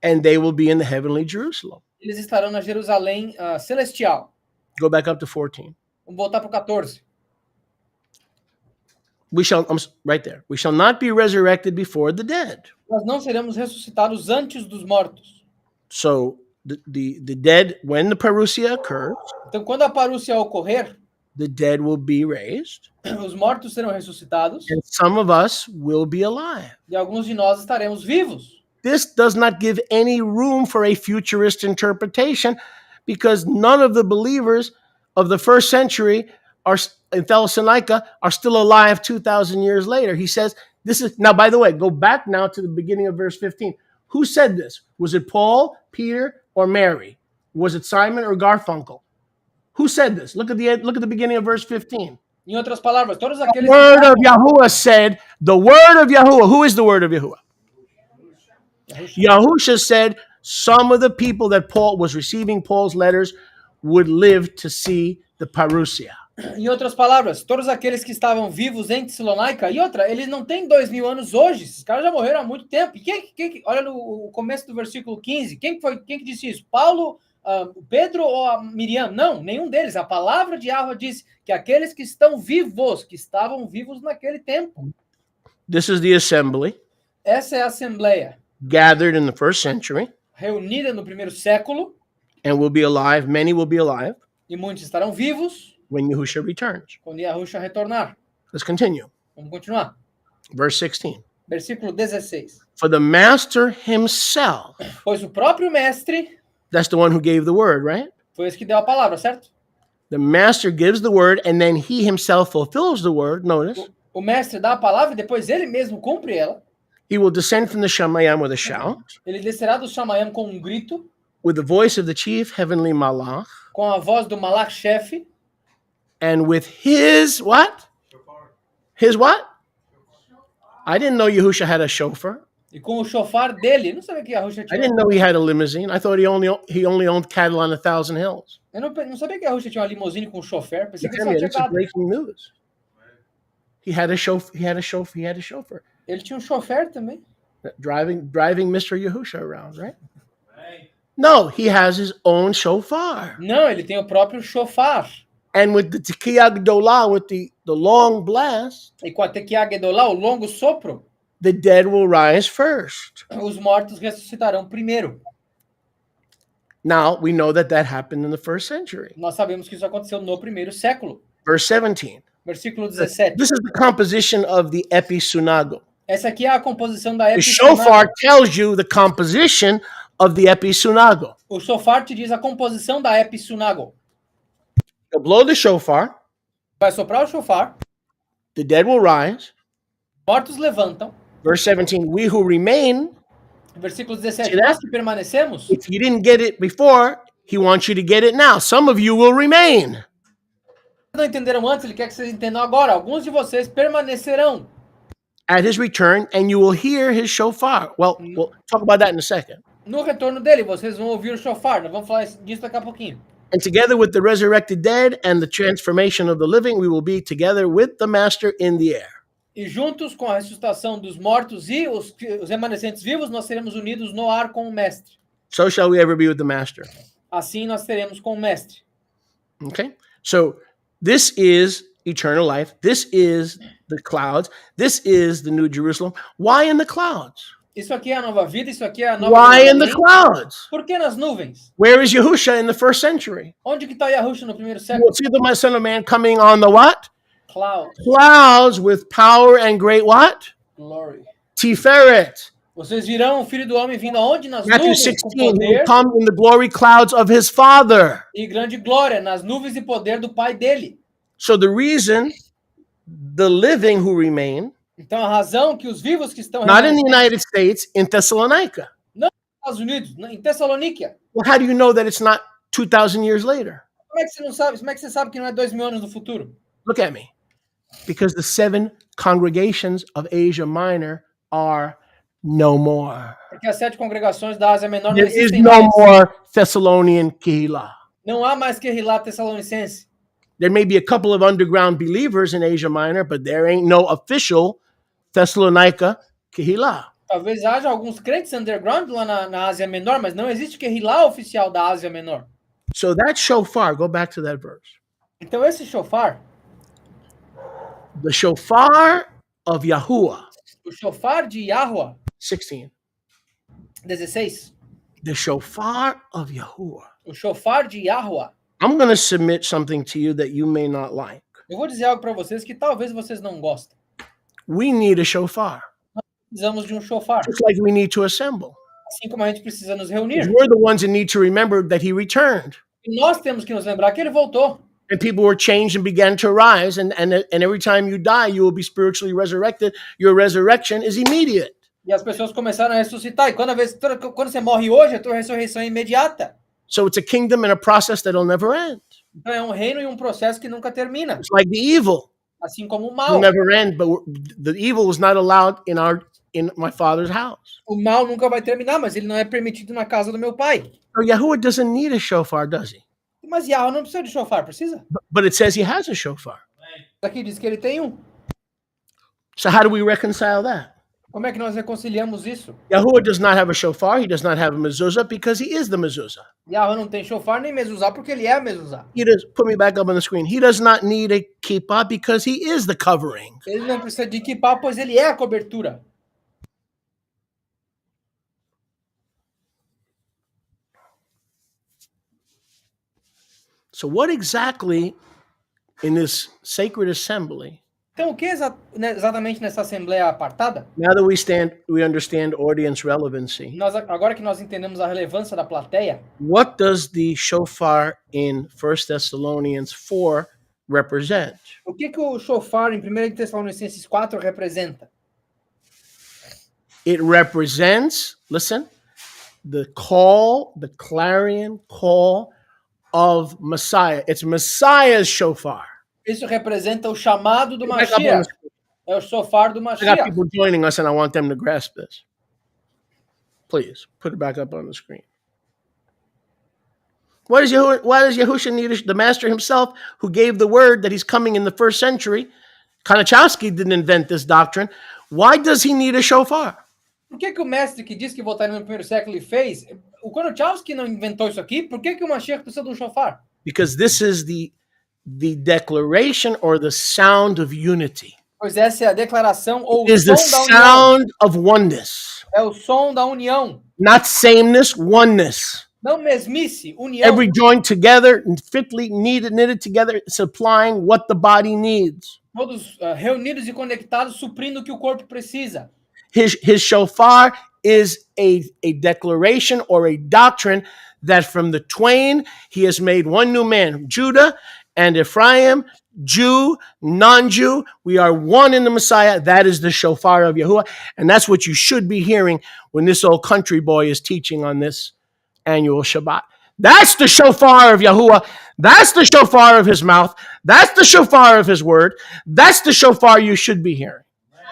S1: and they will be in the heavenly Jerusalem.
S2: Eles estarão na Jerusalém celestial.
S1: Go back up to 14.
S2: Vamos voltar para o 14.
S1: We shall, right there. We shall not be resurrected before the dead.
S2: Nós não seremos ressuscitados antes dos mortos.
S1: So the dead, when the parousia occurs,
S2: Então, quando a Parúcia ocorrer,
S1: the dead will be raised,
S2: os mortos serão ressuscitados
S1: and some of us will be alive.
S2: e alguns de nós estaremos vivos.
S1: This does not give any room for a futurist interpretation, because none of the believers of the first century are in Thessalonica are still alive 2,000 years later. He says this is, now, by the way, go back now to the beginning of verse 15. Who said this? Was it Paul, Peter, or Mary? Was it Simon or Garfunkel? Who said this? Look at the beginning of verse 15.
S2: Em outras palavras, todos
S1: The
S2: aqueles
S1: word of Yahuwah said, the word of Yahuwah. Who is the word of Yahuwah? Yahusha said some of the people that Paul was receiving Paul's letters would live to see the parousia.
S2: Em outras palavras, todos aqueles que estavam vivos em Tessalônica, e outra, eles não têm 2000 anos hoje, esses caras já morreram há muito tempo. E quem olha no começo do versículo 15, quem que disse isso? Paulo, Pedro ou a Miriam? Não, nenhum deles. A palavra de Yahweh diz que aqueles que estão vivos, que estavam vivos naquele tempo.
S1: This is the assembly
S2: Essa é a Assembleia,
S1: gathered in the first century
S2: reunida no primeiro século,
S1: and will be alive. Many will be alive
S2: e muitos estarão vivos
S1: when Yahusha returns.
S2: quando Yahusha retornar.
S1: Let's continue.
S2: Vamos continuar.
S1: Verse 16.
S2: Versículo 16.
S1: For the master himself,
S2: Pois o próprio mestre
S1: that's the one who gave the word, right?
S2: foi esse que deu a palavra, certo?
S1: The master gives the word and then he himself fulfills the word. Notice.
S2: O mestre dá a palavra e depois ele mesmo cumpre ela.
S1: He will descend from the Shamayim with a shout,
S2: Ele descerá do Shamayam com um grito,
S1: with the voice of the chief heavenly malach,
S2: com a voz do Malach-chefe,
S1: and with his what? His what? I didn't know Yahusha had a chauffeur.
S2: e com o chofar dele. Eu não sabia que Yahusha
S1: I
S2: tinha.
S1: didn't know he had a limousine. I thought he only owned cattle on 1,000 hills.
S2: Eu não sabia que Yahusha tinha uma limusine com chofer. Pensei que ele só
S1: Damn it,
S2: tinha
S1: it's a
S2: gado.
S1: breaking news. He had a chauffeur
S2: Ele tinha um chofer também.
S1: driving Mr. Yahusha around, right? No, he has his own shofar.
S2: Não, ele tem o próprio chofar.
S1: And with the Tekiah Gdolah, with the long blast,
S2: E com a Tekiah Gedolá, o longo sopro,
S1: the dead will rise first.
S2: os mortos ressuscitarão primeiro.
S1: Now, we know that happened in the first century.
S2: Nós sabemos que isso aconteceu no primeiro século.
S1: Verse 17.
S2: Versículo 17.
S1: This is the composition of the episunago.
S2: Essa aqui é a composição da
S1: The
S2: Episunago.
S1: shofar tells you the composition of the episunago.
S2: O shofar te diz a composição da Episunago.
S1: You'll blow the shofar,
S2: Vai soprar o shofar,
S1: the dead will rise.
S2: mortos levantam.
S1: Verse 17, we who remain,
S2: Versículo 17.
S1: See that?
S2: Nós que permanecemos,
S1: if you didn't get it before, he wants you to get it now. Some of you will remain.
S2: não entenderam antes, ele quer que vocês entendam agora. Alguns de vocês permanecerão
S1: At his return, and you will hear his shofar. Well, we'll talk about that in a second.
S2: no retorno dele. Vocês vão ouvir o shofar. Nós vamos falar disso daqui a pouquinho.
S1: And together with the resurrected dead and the transformation of the living, we will be together with the master in the air.
S2: E juntos com a ressuscitação dos mortos e os remanescentes vivos, nós seremos unidos no ar com o mestre.
S1: So shall we ever be with the master.
S2: Assim nós teremos com o mestre.
S1: Okay? So this is eternal life. This is the clouds. This is the New Jerusalem. Why in the clouds?
S2: Isso aqui é a nova vida, isso aqui é a nova
S1: Why in the
S2: Jerusalém.
S1: clouds?
S2: Por que nas nuvens?
S1: Where is Yahusha in the first century?
S2: Onde que está Yahusha no primeiro
S1: You
S2: século?
S1: will see the Son of Man coming on the what?
S2: Cloud,
S1: Clouds with power and great what?
S2: glory.
S1: Tiferet.
S2: Vocês virão o Filho do Homem vindo aonde? Nas
S1: Matthew
S2: nuvens, com
S1: 16, he will
S2: poder
S1: come in the glory clouds of his Father.
S2: e grande glória, nas nuvens e poder do Pai dele.
S1: So the reason the living who remain,
S2: Então a razão que os vivos que estão
S1: not in the
S2: remanescentes
S1: United States, in Thessalonica.
S2: nos Estados Unidos, em Tessalônica,
S1: Well, how do you know that it's not 2,000 years later?
S2: como é que você não sabe? Como é que você sabe que não é 2000 anos no futuro?
S1: Look at me. Because the 7 congregations of Asia Minor are no more.
S2: Porque as 7 congregações da Ásia Menor não
S1: There is
S2: existem
S1: no
S2: mais.
S1: more Thessalonian Kehillah.
S2: Não há mais Kehillah Tessalonicense.
S1: There may be a couple of underground believers in Asia Minor, but there ain't no official Thessalonica Kehillah.
S2: Talvez haja alguns crentes underground lá na Ásia Menor, mas não existe Kehillah oficial da Ásia Menor.
S1: So that shofar, go back to that verse.
S2: Então esse shofar,
S1: The shofar of Yahuwah,
S2: o shofar de Yahweh,
S1: 16.
S2: 16,
S1: The shofar of Yahuwah.
S2: o shofar de Yahweh.
S1: I'm going to submit something to you that you may not like.
S2: Eu vou dizer algo para vocês que talvez vocês não gostem.
S1: We need a shofar,
S2: Precisamos de um shofar,
S1: just like we need to assemble.
S2: assim como a gente precisa nos reunir.
S1: We're the ones that need to remember that he returned.
S2: E nós temos que nos lembrar que ele voltou.
S1: And people were changed and began to rise. And every time you die, you will be spiritually resurrected. Your resurrection is immediate.
S2: E as pessoas começaram a ressuscitar. E quando você morre hoje, a tua ressurreição é imediata.
S1: So it's a kingdom and a process that'll never end.
S2: Então é um reino e um processo que nunca termina.
S1: It's like the evil.
S2: Assim como o
S1: Will
S2: mal.
S1: never end, but the evil is not allowed in my father's house.
S2: O mal nunca vai terminar, mas ele não é permitido na casa do meu pai.
S1: So Yahuwah doesn't need a shofar, does he?
S2: Mas Yahweh não precisa de shofar, precisa?
S1: But it says he has a shofar.
S2: Aqui diz que ele tem um.
S1: So how do we reconcile that?
S2: Como é que nós reconciliamos isso?
S1: Yahuwah does not have a shofar. He does not have a mezuzah because he is the mezuzah.
S2: Yahweh não tem shofar nem mezuzá porque ele é a mezuzá.
S1: He does, put me back up on the screen. He does not need a kippah because he is the covering.
S2: Ele não precisa de kippah, pois ele é a cobertura.
S1: So what exactly in this sacred assembly,
S2: Então, o que exatamente nessa assembleia apartada?
S1: now that we understand audience relevancy,
S2: Agora que nós entendemos a relevância da plateia,
S1: what does the shofar in 1 Thessalonians 4 represent?
S2: o que o shofar em 1 Tessalonicenses 4 representa?
S1: It represents, listen, the call, the clarion call of Messiah. It's Messiah's shofar.
S2: Isso representa o chamado do
S1: Back up on the
S2: Mashiach.
S1: screen.
S2: É o shofar do
S1: I got
S2: Mashiach.
S1: people joining us and I want them to grasp this. Please put it back up on the screen. Why does Yahusha need the master himself, who gave the word that he's coming in the 1st century? Kanachowski didn't invent this doctrine. Why does he need a shofar?
S2: Por que o mestre que disse que voltaria no primeiro século fez? O Konochalski não inventou isso aqui. Por que o Mashiach precisa de um shofar?
S1: Because this is the declaration or the sound of unity.
S2: Pois essa é a declaração ou
S1: It
S2: o
S1: is the
S2: som da união.
S1: sound of oneness.
S2: É o som da união.
S1: Not sameness, oneness.
S2: Não mesmice, união.
S1: Every joint together and fitly knitted together, supplying what the body needs.
S2: Todos reunidos e conectados, suprindo o que o corpo precisa.
S1: His shofar is a declaration or a doctrine that from the twain he has made one new man, Judah and Ephraim, Jew, non-Jew. We are one in the Messiah. That is the shofar of Yahuwah. And that's what you should be hearing when this old country boy is teaching on this annual Shabbat. That's the shofar of Yahuwah. That's the shofar of his mouth. That's the shofar of his word. That's the shofar you should be hearing.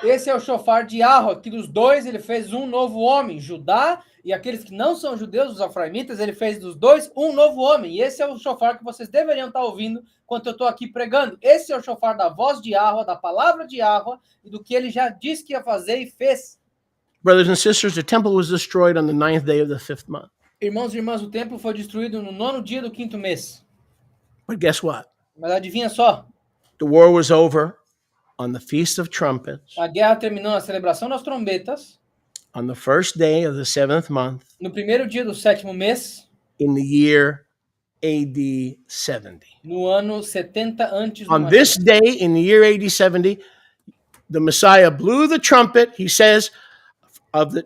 S2: Esse é o shofar de Yahweh, que dos dois ele fez um novo homem, Judá e aqueles que não são judeus, os afraimitas, ele fez dos dois um novo homem. E esse é o shofar que vocês deveriam estar ouvindo enquanto eu estou aqui pregando. Esse é o shofar da voz de Yahweh, da palavra de Yahweh e do que ele já disse que ia fazer e fez.
S1: Brothers and sisters, the temple was destroyed on the 9th day of the 5th month.
S2: Irmãos e irmãs, o templo foi destruído no 9º dia do 5º mês.
S1: But guess what?
S2: Mas adivinha só,
S1: The war was over on the Feast of Trumpets,
S2: a guerra terminou na celebração das trombetas,
S1: on the 1st day of the 7th month,
S2: no 1º dia do 7º mês,
S1: in the year AD 70.
S2: no ano 70 antes do
S1: On this
S2: Mashiach.
S1: day, in the year AD 70, the Messiah blew the trumpet. He says,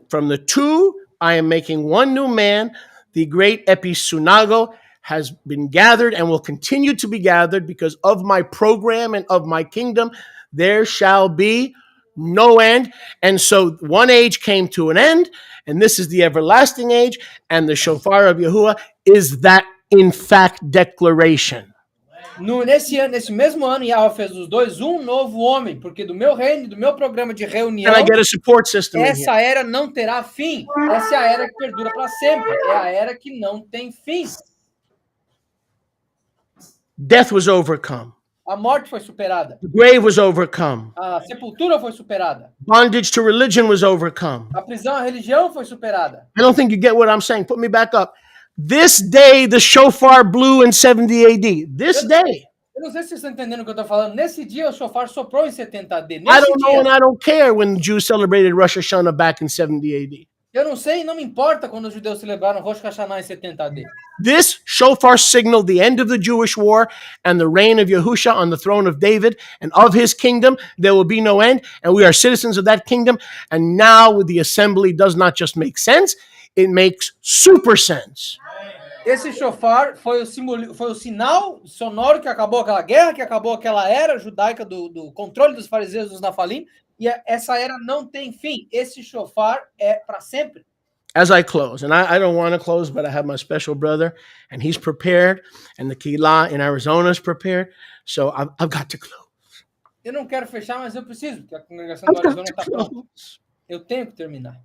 S1: from the two, I am making one new man. The great Episunago has been gathered and will continue to be gathered because of my program and of my kingdom. There shall be no end. And so one age came to an end, and this is the everlasting age. And the shofar of Yahuwah is that, in fact, declaration.
S2: Nesse mesmo ano, Yahweh fez dos dois um novo homem, porque do meu reino, do meu programa de reunião,
S1: Can I get a support system in here?
S2: essa era não terá fim. Essa é a era que perdura para sempre. É a era que não tem fim.
S1: Death was overcome.
S2: A morte foi superada.
S1: The grave was overcome.
S2: A sepultura foi superada.
S1: Bondage to religion was overcome.
S2: A prisão à religião foi superada.
S1: I don't think you get what I'm saying. Put me back up. This day the shofar blew in 70 AD. This day.
S2: Eu não sei se vocês estão entendendo o que eu estou falando. Nesse dia, o shofar soprou em 70 AD.
S1: I
S2: Nesse
S1: don't know and
S2: dia,
S1: I don't care when the Jews celebrated Rosh Hashanah back in 70 AD.
S2: eu não sei e não me importa quando os judeus celebraram Rosh Hashanah em 70 AD.
S1: This shofar signaled the end of the Jewish war and the reign of Yahusha on the throne of David, and of his kingdom there will be no end, and we are citizens of that kingdom. And now the assembly does not just make sense, it makes super sense.
S2: Esse shofar foi o sinal sonoro que acabou aquela guerra, que acabou aquela era judaica do controle dos fariseus e dos nafalim, e essa era não tem fim. Esse shofar é para sempre.
S1: As I close, and I don't want to close, but I have my special brother, and he's prepared, and the Kehillah in Arizona is prepared, so I've got to close.
S2: Eu não quero fechar, mas eu preciso, porque a congregação do
S1: I've got
S2: Arizona
S1: to
S2: está pronta.
S1: close.
S2: Eu tenho que terminar.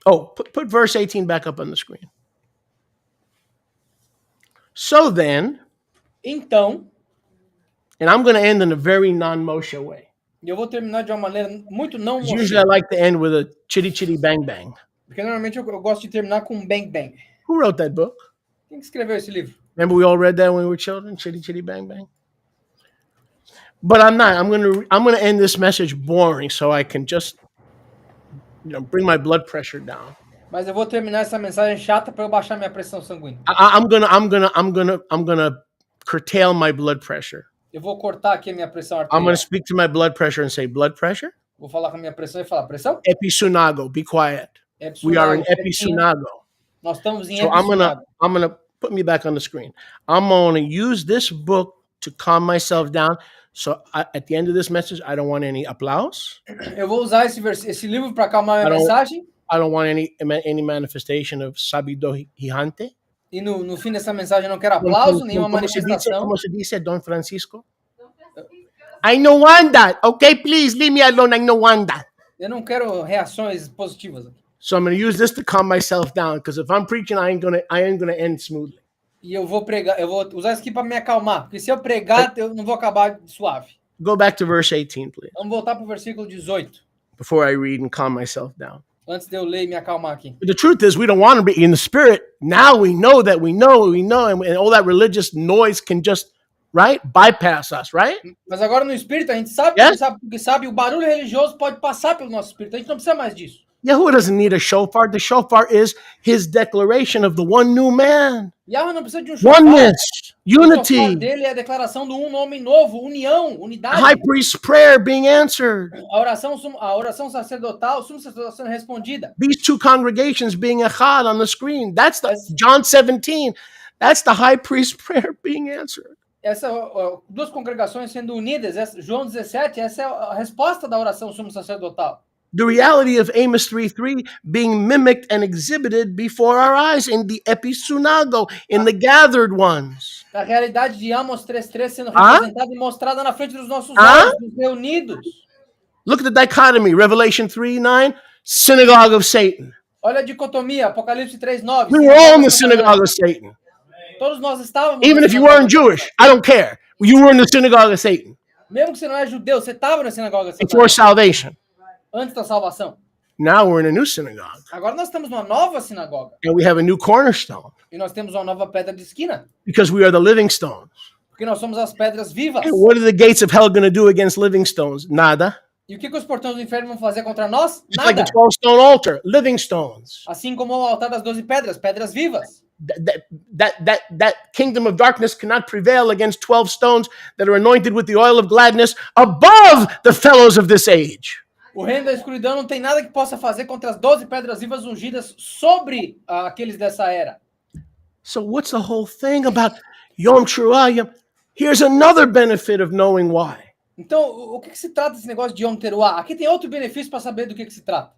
S1: Oh, put verse 18 back up on the screen. So then,
S2: Então,
S1: and I'm going to end in a very non-Moshe way.
S2: eu vou terminar de uma maneira muito não
S1: Usually I
S2: Moshe,
S1: like to end with a chitty chitty bang bang.
S2: porque normalmente eu gosto de terminar com um bang bang.
S1: Who wrote that book?
S2: Quem que escreveu esse livro?
S1: Remember we all read that when we were children? Chitty chitty bang bang. But I'm not. I'm gonna end this message boring so I can just bring my blood pressure down.
S2: Mas eu vou terminar essa mensagem chata para eu baixar minha pressão sanguínea.
S1: I'm gonna curtail my blood pressure.
S2: Eu vou cortar aqui a minha pressão
S1: I'm
S2: arterial.
S1: gonna speak to my blood pressure and say, blood pressure?
S2: Vou falar com a minha pressão e falar, pressão?
S1: Episunago, be quiet. We are in Episunago.
S2: Nós estamos em
S1: So I'm
S2: Episunago.
S1: gonna put me back on the screen. I'm gonna use this book to calm myself down. So at the end of this message, I don't want any applause.
S2: Eu vou usar esse livro para acalmar a minha
S1: I don't-
S2: mensagem.
S1: I don't want any manifestation of sabido gigante.
S2: E no fim dessa mensagem eu não quero aplauso, nenhuma manifestação.
S1: Como se dice, Don Francisco? I don't want that. Okay, please leave me alone. I don't want that.
S2: Eu não quero reações positivas.
S1: So I'm going to use this to calm myself down because if I'm preaching, I ain't gonna end smoothly.
S2: E eu vou pregar, eu vou usar isso aqui para me acalmar, porque se eu pregar, eu não vou acabar suave.
S1: Go back to verse 18, please,
S2: Vamos voltar para o versículo 18,
S1: before I read and calm myself down.
S2: antes de eu ler e me acalmar aqui.
S1: But the truth is, we don't want to be in the spirit. Now we know that we know, and all that religious noise can just, right, bypass us, right?
S2: Mas agora no espírito, a gente sabe,
S1: Yeah.
S2: porque sabe, o barulho religioso pode passar pelo nosso espírito. A gente não precisa mais disso.
S1: Yahuwah doesn't need a shofar. The shofar is his declaration of the one new man.
S2: Yahweh não precisa de um shofar.
S1: Oneness,
S2: O shofar
S1: unity,
S2: dele é a declaração do um homem novo, união, unidade.
S1: high priest's prayer being answered.
S2: A oração sacerdotal, o sumo sacerdotal sendo respondida.
S1: These two congregations being echad on the screen. That's the John 17. That's the high priest's prayer being answered.
S2: Duas congregações sendo unidas, João 17, essa é a resposta da oração sumo sacerdotal.
S1: The reality of Amos 3:3 being mimicked and exhibited before our eyes in the episunago, in the gathered ones.
S2: A realidade de Amos 3:3 sendo representada e mostrada na frente dos nossos olhos, dos reunidos.
S1: Look at the dichotomy. Revelation 3:9, synagogue of Satan.
S2: Olha a dicotomia, Apocalipse 3:9.
S1: We were all in the synagogue of Satan.
S2: Todos nós estávamos.
S1: Even if you weren't Jewish, I don't care. You were in the synagogue of Satan
S2: Mesmo que você não é judeu, você estava na sinagoga de
S1: before
S2: Satanás,
S1: salvation.
S2: antes da salvação.
S1: Now we're in a new synagogue,
S2: Agora nós estamos numa nova sinagoga
S1: and we have a new cornerstone
S2: e nós temos uma nova pedra de esquina,
S1: because we are the living stones.
S2: porque nós somos as pedras vivas.
S1: And what are the gates of hell going to do against living stones? Nada.
S2: E o que os portões do inferno vão fazer contra nós?
S1: Just like
S2: Nada.
S1: the 12-stone altar, living stones.
S2: Assim como o altar das 12 pedras, pedras vivas.
S1: That kingdom of darkness cannot prevail against 12 stones that are anointed with the oil of gladness above the fellows of this age.
S2: O reino da escuridão não tem nada que possa fazer contra as 12 pedras vivas ungidas sobre aqueles dessa era.
S1: So what's the whole thing about Yom Teruah? Here's another benefit of knowing why.
S2: Então, o que se trata desse negócio de Yom Teruah? Aqui tem outro benefício para saber do que se trata.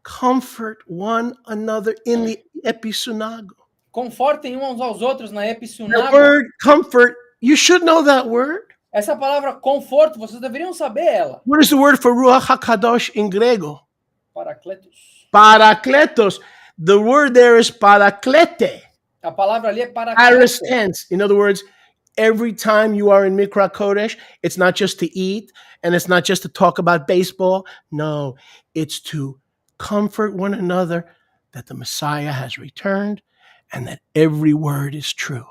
S1: Comfort one another in the episunago.
S2: Confortem uns aos outros na
S1: The
S2: Episunago.
S1: word comfort you should know that word.
S2: Essa palavra conforto, vocês deveriam saber ela.
S1: What is the word for Ruach HaKadosh in grego?
S2: Paracletos.
S1: Parakletos. The word there is paraklete.
S2: A palavra ali é
S1: Aorist
S2: paracleto.
S1: tense. In other words, every time you are in Mikra Kodesh, it's not just to eat and it's not just to talk about baseball. No, it's to comfort one another that the Messiah has returned and that every word is true.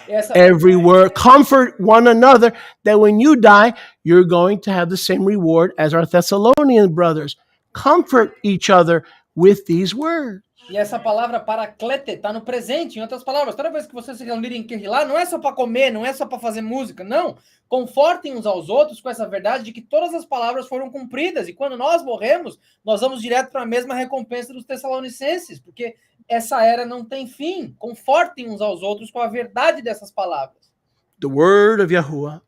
S2: Essa,
S1: Every word. Comfort one another that when you die, you're going to have the same reward as our Thessalonian brothers. Comfort each other with these words.
S2: e essa palavra paraclete está no presente. Em outras palavras, toda vez que vocês se reunirem em Kehilá, não é só para comer, não é só para fazer música, não. Confortem uns aos outros com essa verdade de que todas as palavras foram cumpridas. E quando nós morremos, nós vamos direto para a mesma recompensa dos Tessalonicenses, porque essa era não tem fim. Confortem uns aos outros com a verdade dessas palavras.
S1: The word of Yahuwah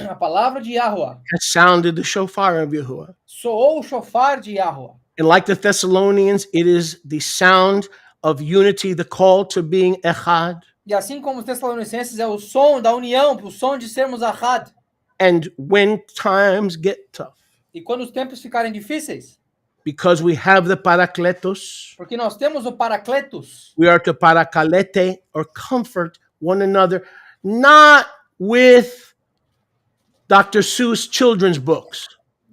S2: A palavra de Yahuwah
S1: has sounded the shofar of Yahuwah.
S2: soou o shofar de Yahuwah.
S1: And like the Thessalonians, it is the sound of unity, the call to being echad.
S2: E assim como os Tessalonicenses é o som da união, o som de sermos ahad.
S1: And when times get tough,
S2: E quando os tempos ficarem difíceis,
S1: because we have the parakletos,
S2: porque nós temos o paracletos,
S1: we are to parakalete or comfort one another, not with Dr. Seuss children's books.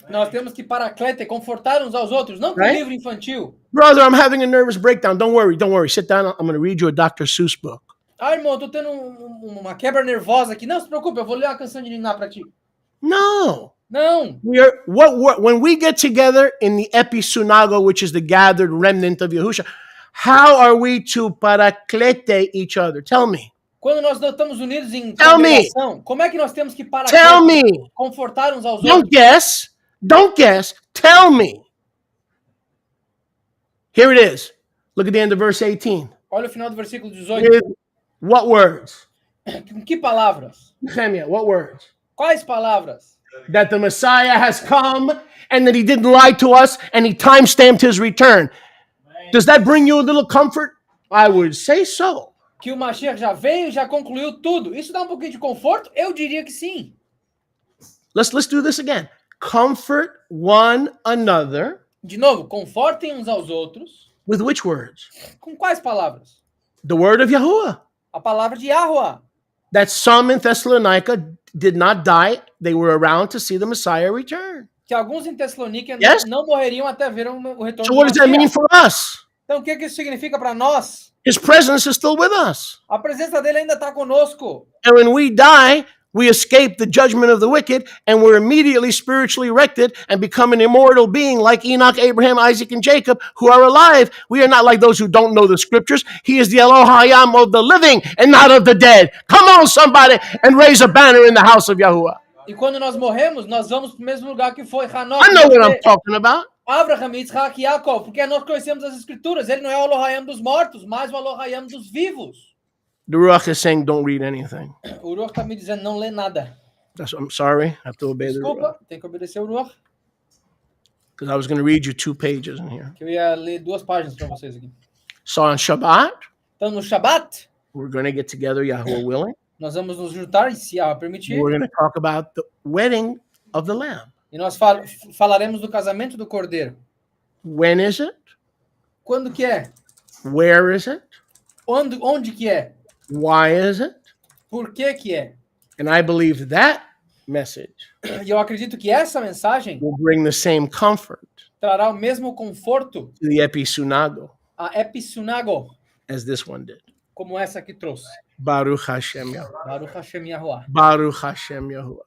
S2: nós temos que paraclete, confortar uns aos outros, não com
S1: Right?
S2: livro infantil.
S1: Brother, I'm having a nervous breakdown. Don't worry. Sit down. I'm going to read you a Dr. Seuss book.
S2: Ah, irmão, eu tô tendo uma quebra nervosa aqui. Não se preocupe, eu vou ler uma canção de Niná para ti.
S1: No.
S2: Não.
S1: We are when we get together in the Episunago, which is the gathered remnant of Yahusha, how are we to paraklete each other? Tell me.
S2: Quando nós não estamos unidos em
S1: Tell me.
S2: congregação, como é que nós temos que
S1: Tell me.
S2: confortar uns aos
S1: Don't
S2: outros?
S1: guess. Don't guess. Tell me. Here it is. Look at the end of verse 18.
S2: Olha o final do versículo 18.
S1: With what words?
S2: Com que palavras?
S1: Nehemiah, what words?
S2: Quais palavras?
S1: That the Messiah has come and that he didn't lie to us and he time-stamped his return. Does that bring you a little comfort? I would say so.
S2: Que o Mashiach já veio e já concluiu tudo. Isso dá um pouquinho de conforto? Eu diria que sim.
S1: Let's do this again. Comfort one another
S2: De novo, confortem uns aos outros.
S1: with which words?
S2: Com quais palavras?
S1: The word of Yahuwah.
S2: A palavra de Yahuwah.
S1: That some in Thessalonica did not die. They were around to see the Messiah return.
S2: Que alguns em Tessalônica
S1: Yes.
S2: não morreriam até ver o retorno
S1: So
S2: do
S1: what does that mean
S2: Mashiach.
S1: for us?
S2: Então, o que isso significa para nós?
S1: His presence is still with us.
S2: A presença dele ainda está conosco.
S1: And when we die, we escape the judgment of the wicked and we're immediately spiritually erected and become an immortal being like Enoch, Abraham, Isaac, and Jacob who are alive. We are not like those who don't know the scriptures. He is the Elohayam of the living and not of the dead. Come on, somebody, and raise a banner in the house of Yahuwah.
S2: E quando nós morremos, nós vamos para o mesmo lugar que foi Hanok,
S1: I know what I'm talking about.
S2: Abraham, Isaac e Jacob, porque nós conhecemos as escrituras. Ele não é o Elohayam dos mortos, mas o Elohayam dos vivos.
S1: The Ruach is saying don't read anything.
S2: O Ruach está me dizendo não lê nada.
S1: I'm sorry. I have to obey the Ruach.
S2: Desculpa, tem que obedecer o Ruach.
S1: Because I was going to read you 2 pages in here.
S2: Que eu ia ler 2 páginas para vocês aqui.
S1: So on Shabbat,
S2: Então, no Shabat,
S1: we're going to get together, Yahuwah willing.
S2: nós vamos nos juntar, se a permitir,
S1: We're going to talk about the wedding of the Lamb.
S2: e nós falaremos do casamento do Cordeiro.
S1: When is it?
S2: Quando que é?
S1: Where is it?
S2: Onde que é?
S1: Why is it?
S2: Por que é?
S1: And I believe that message
S2: E eu acredito que essa mensagem
S1: will bring the same comfort
S2: trará o mesmo conforto
S1: to the Episunago
S2: a Episunago,
S1: as this one did.
S2: como essa que trouxe.
S1: Baruch Hashem Yahuwah.
S2: Baruch Hashem Yahuwah.
S1: Baruch Hashem Yahuwah.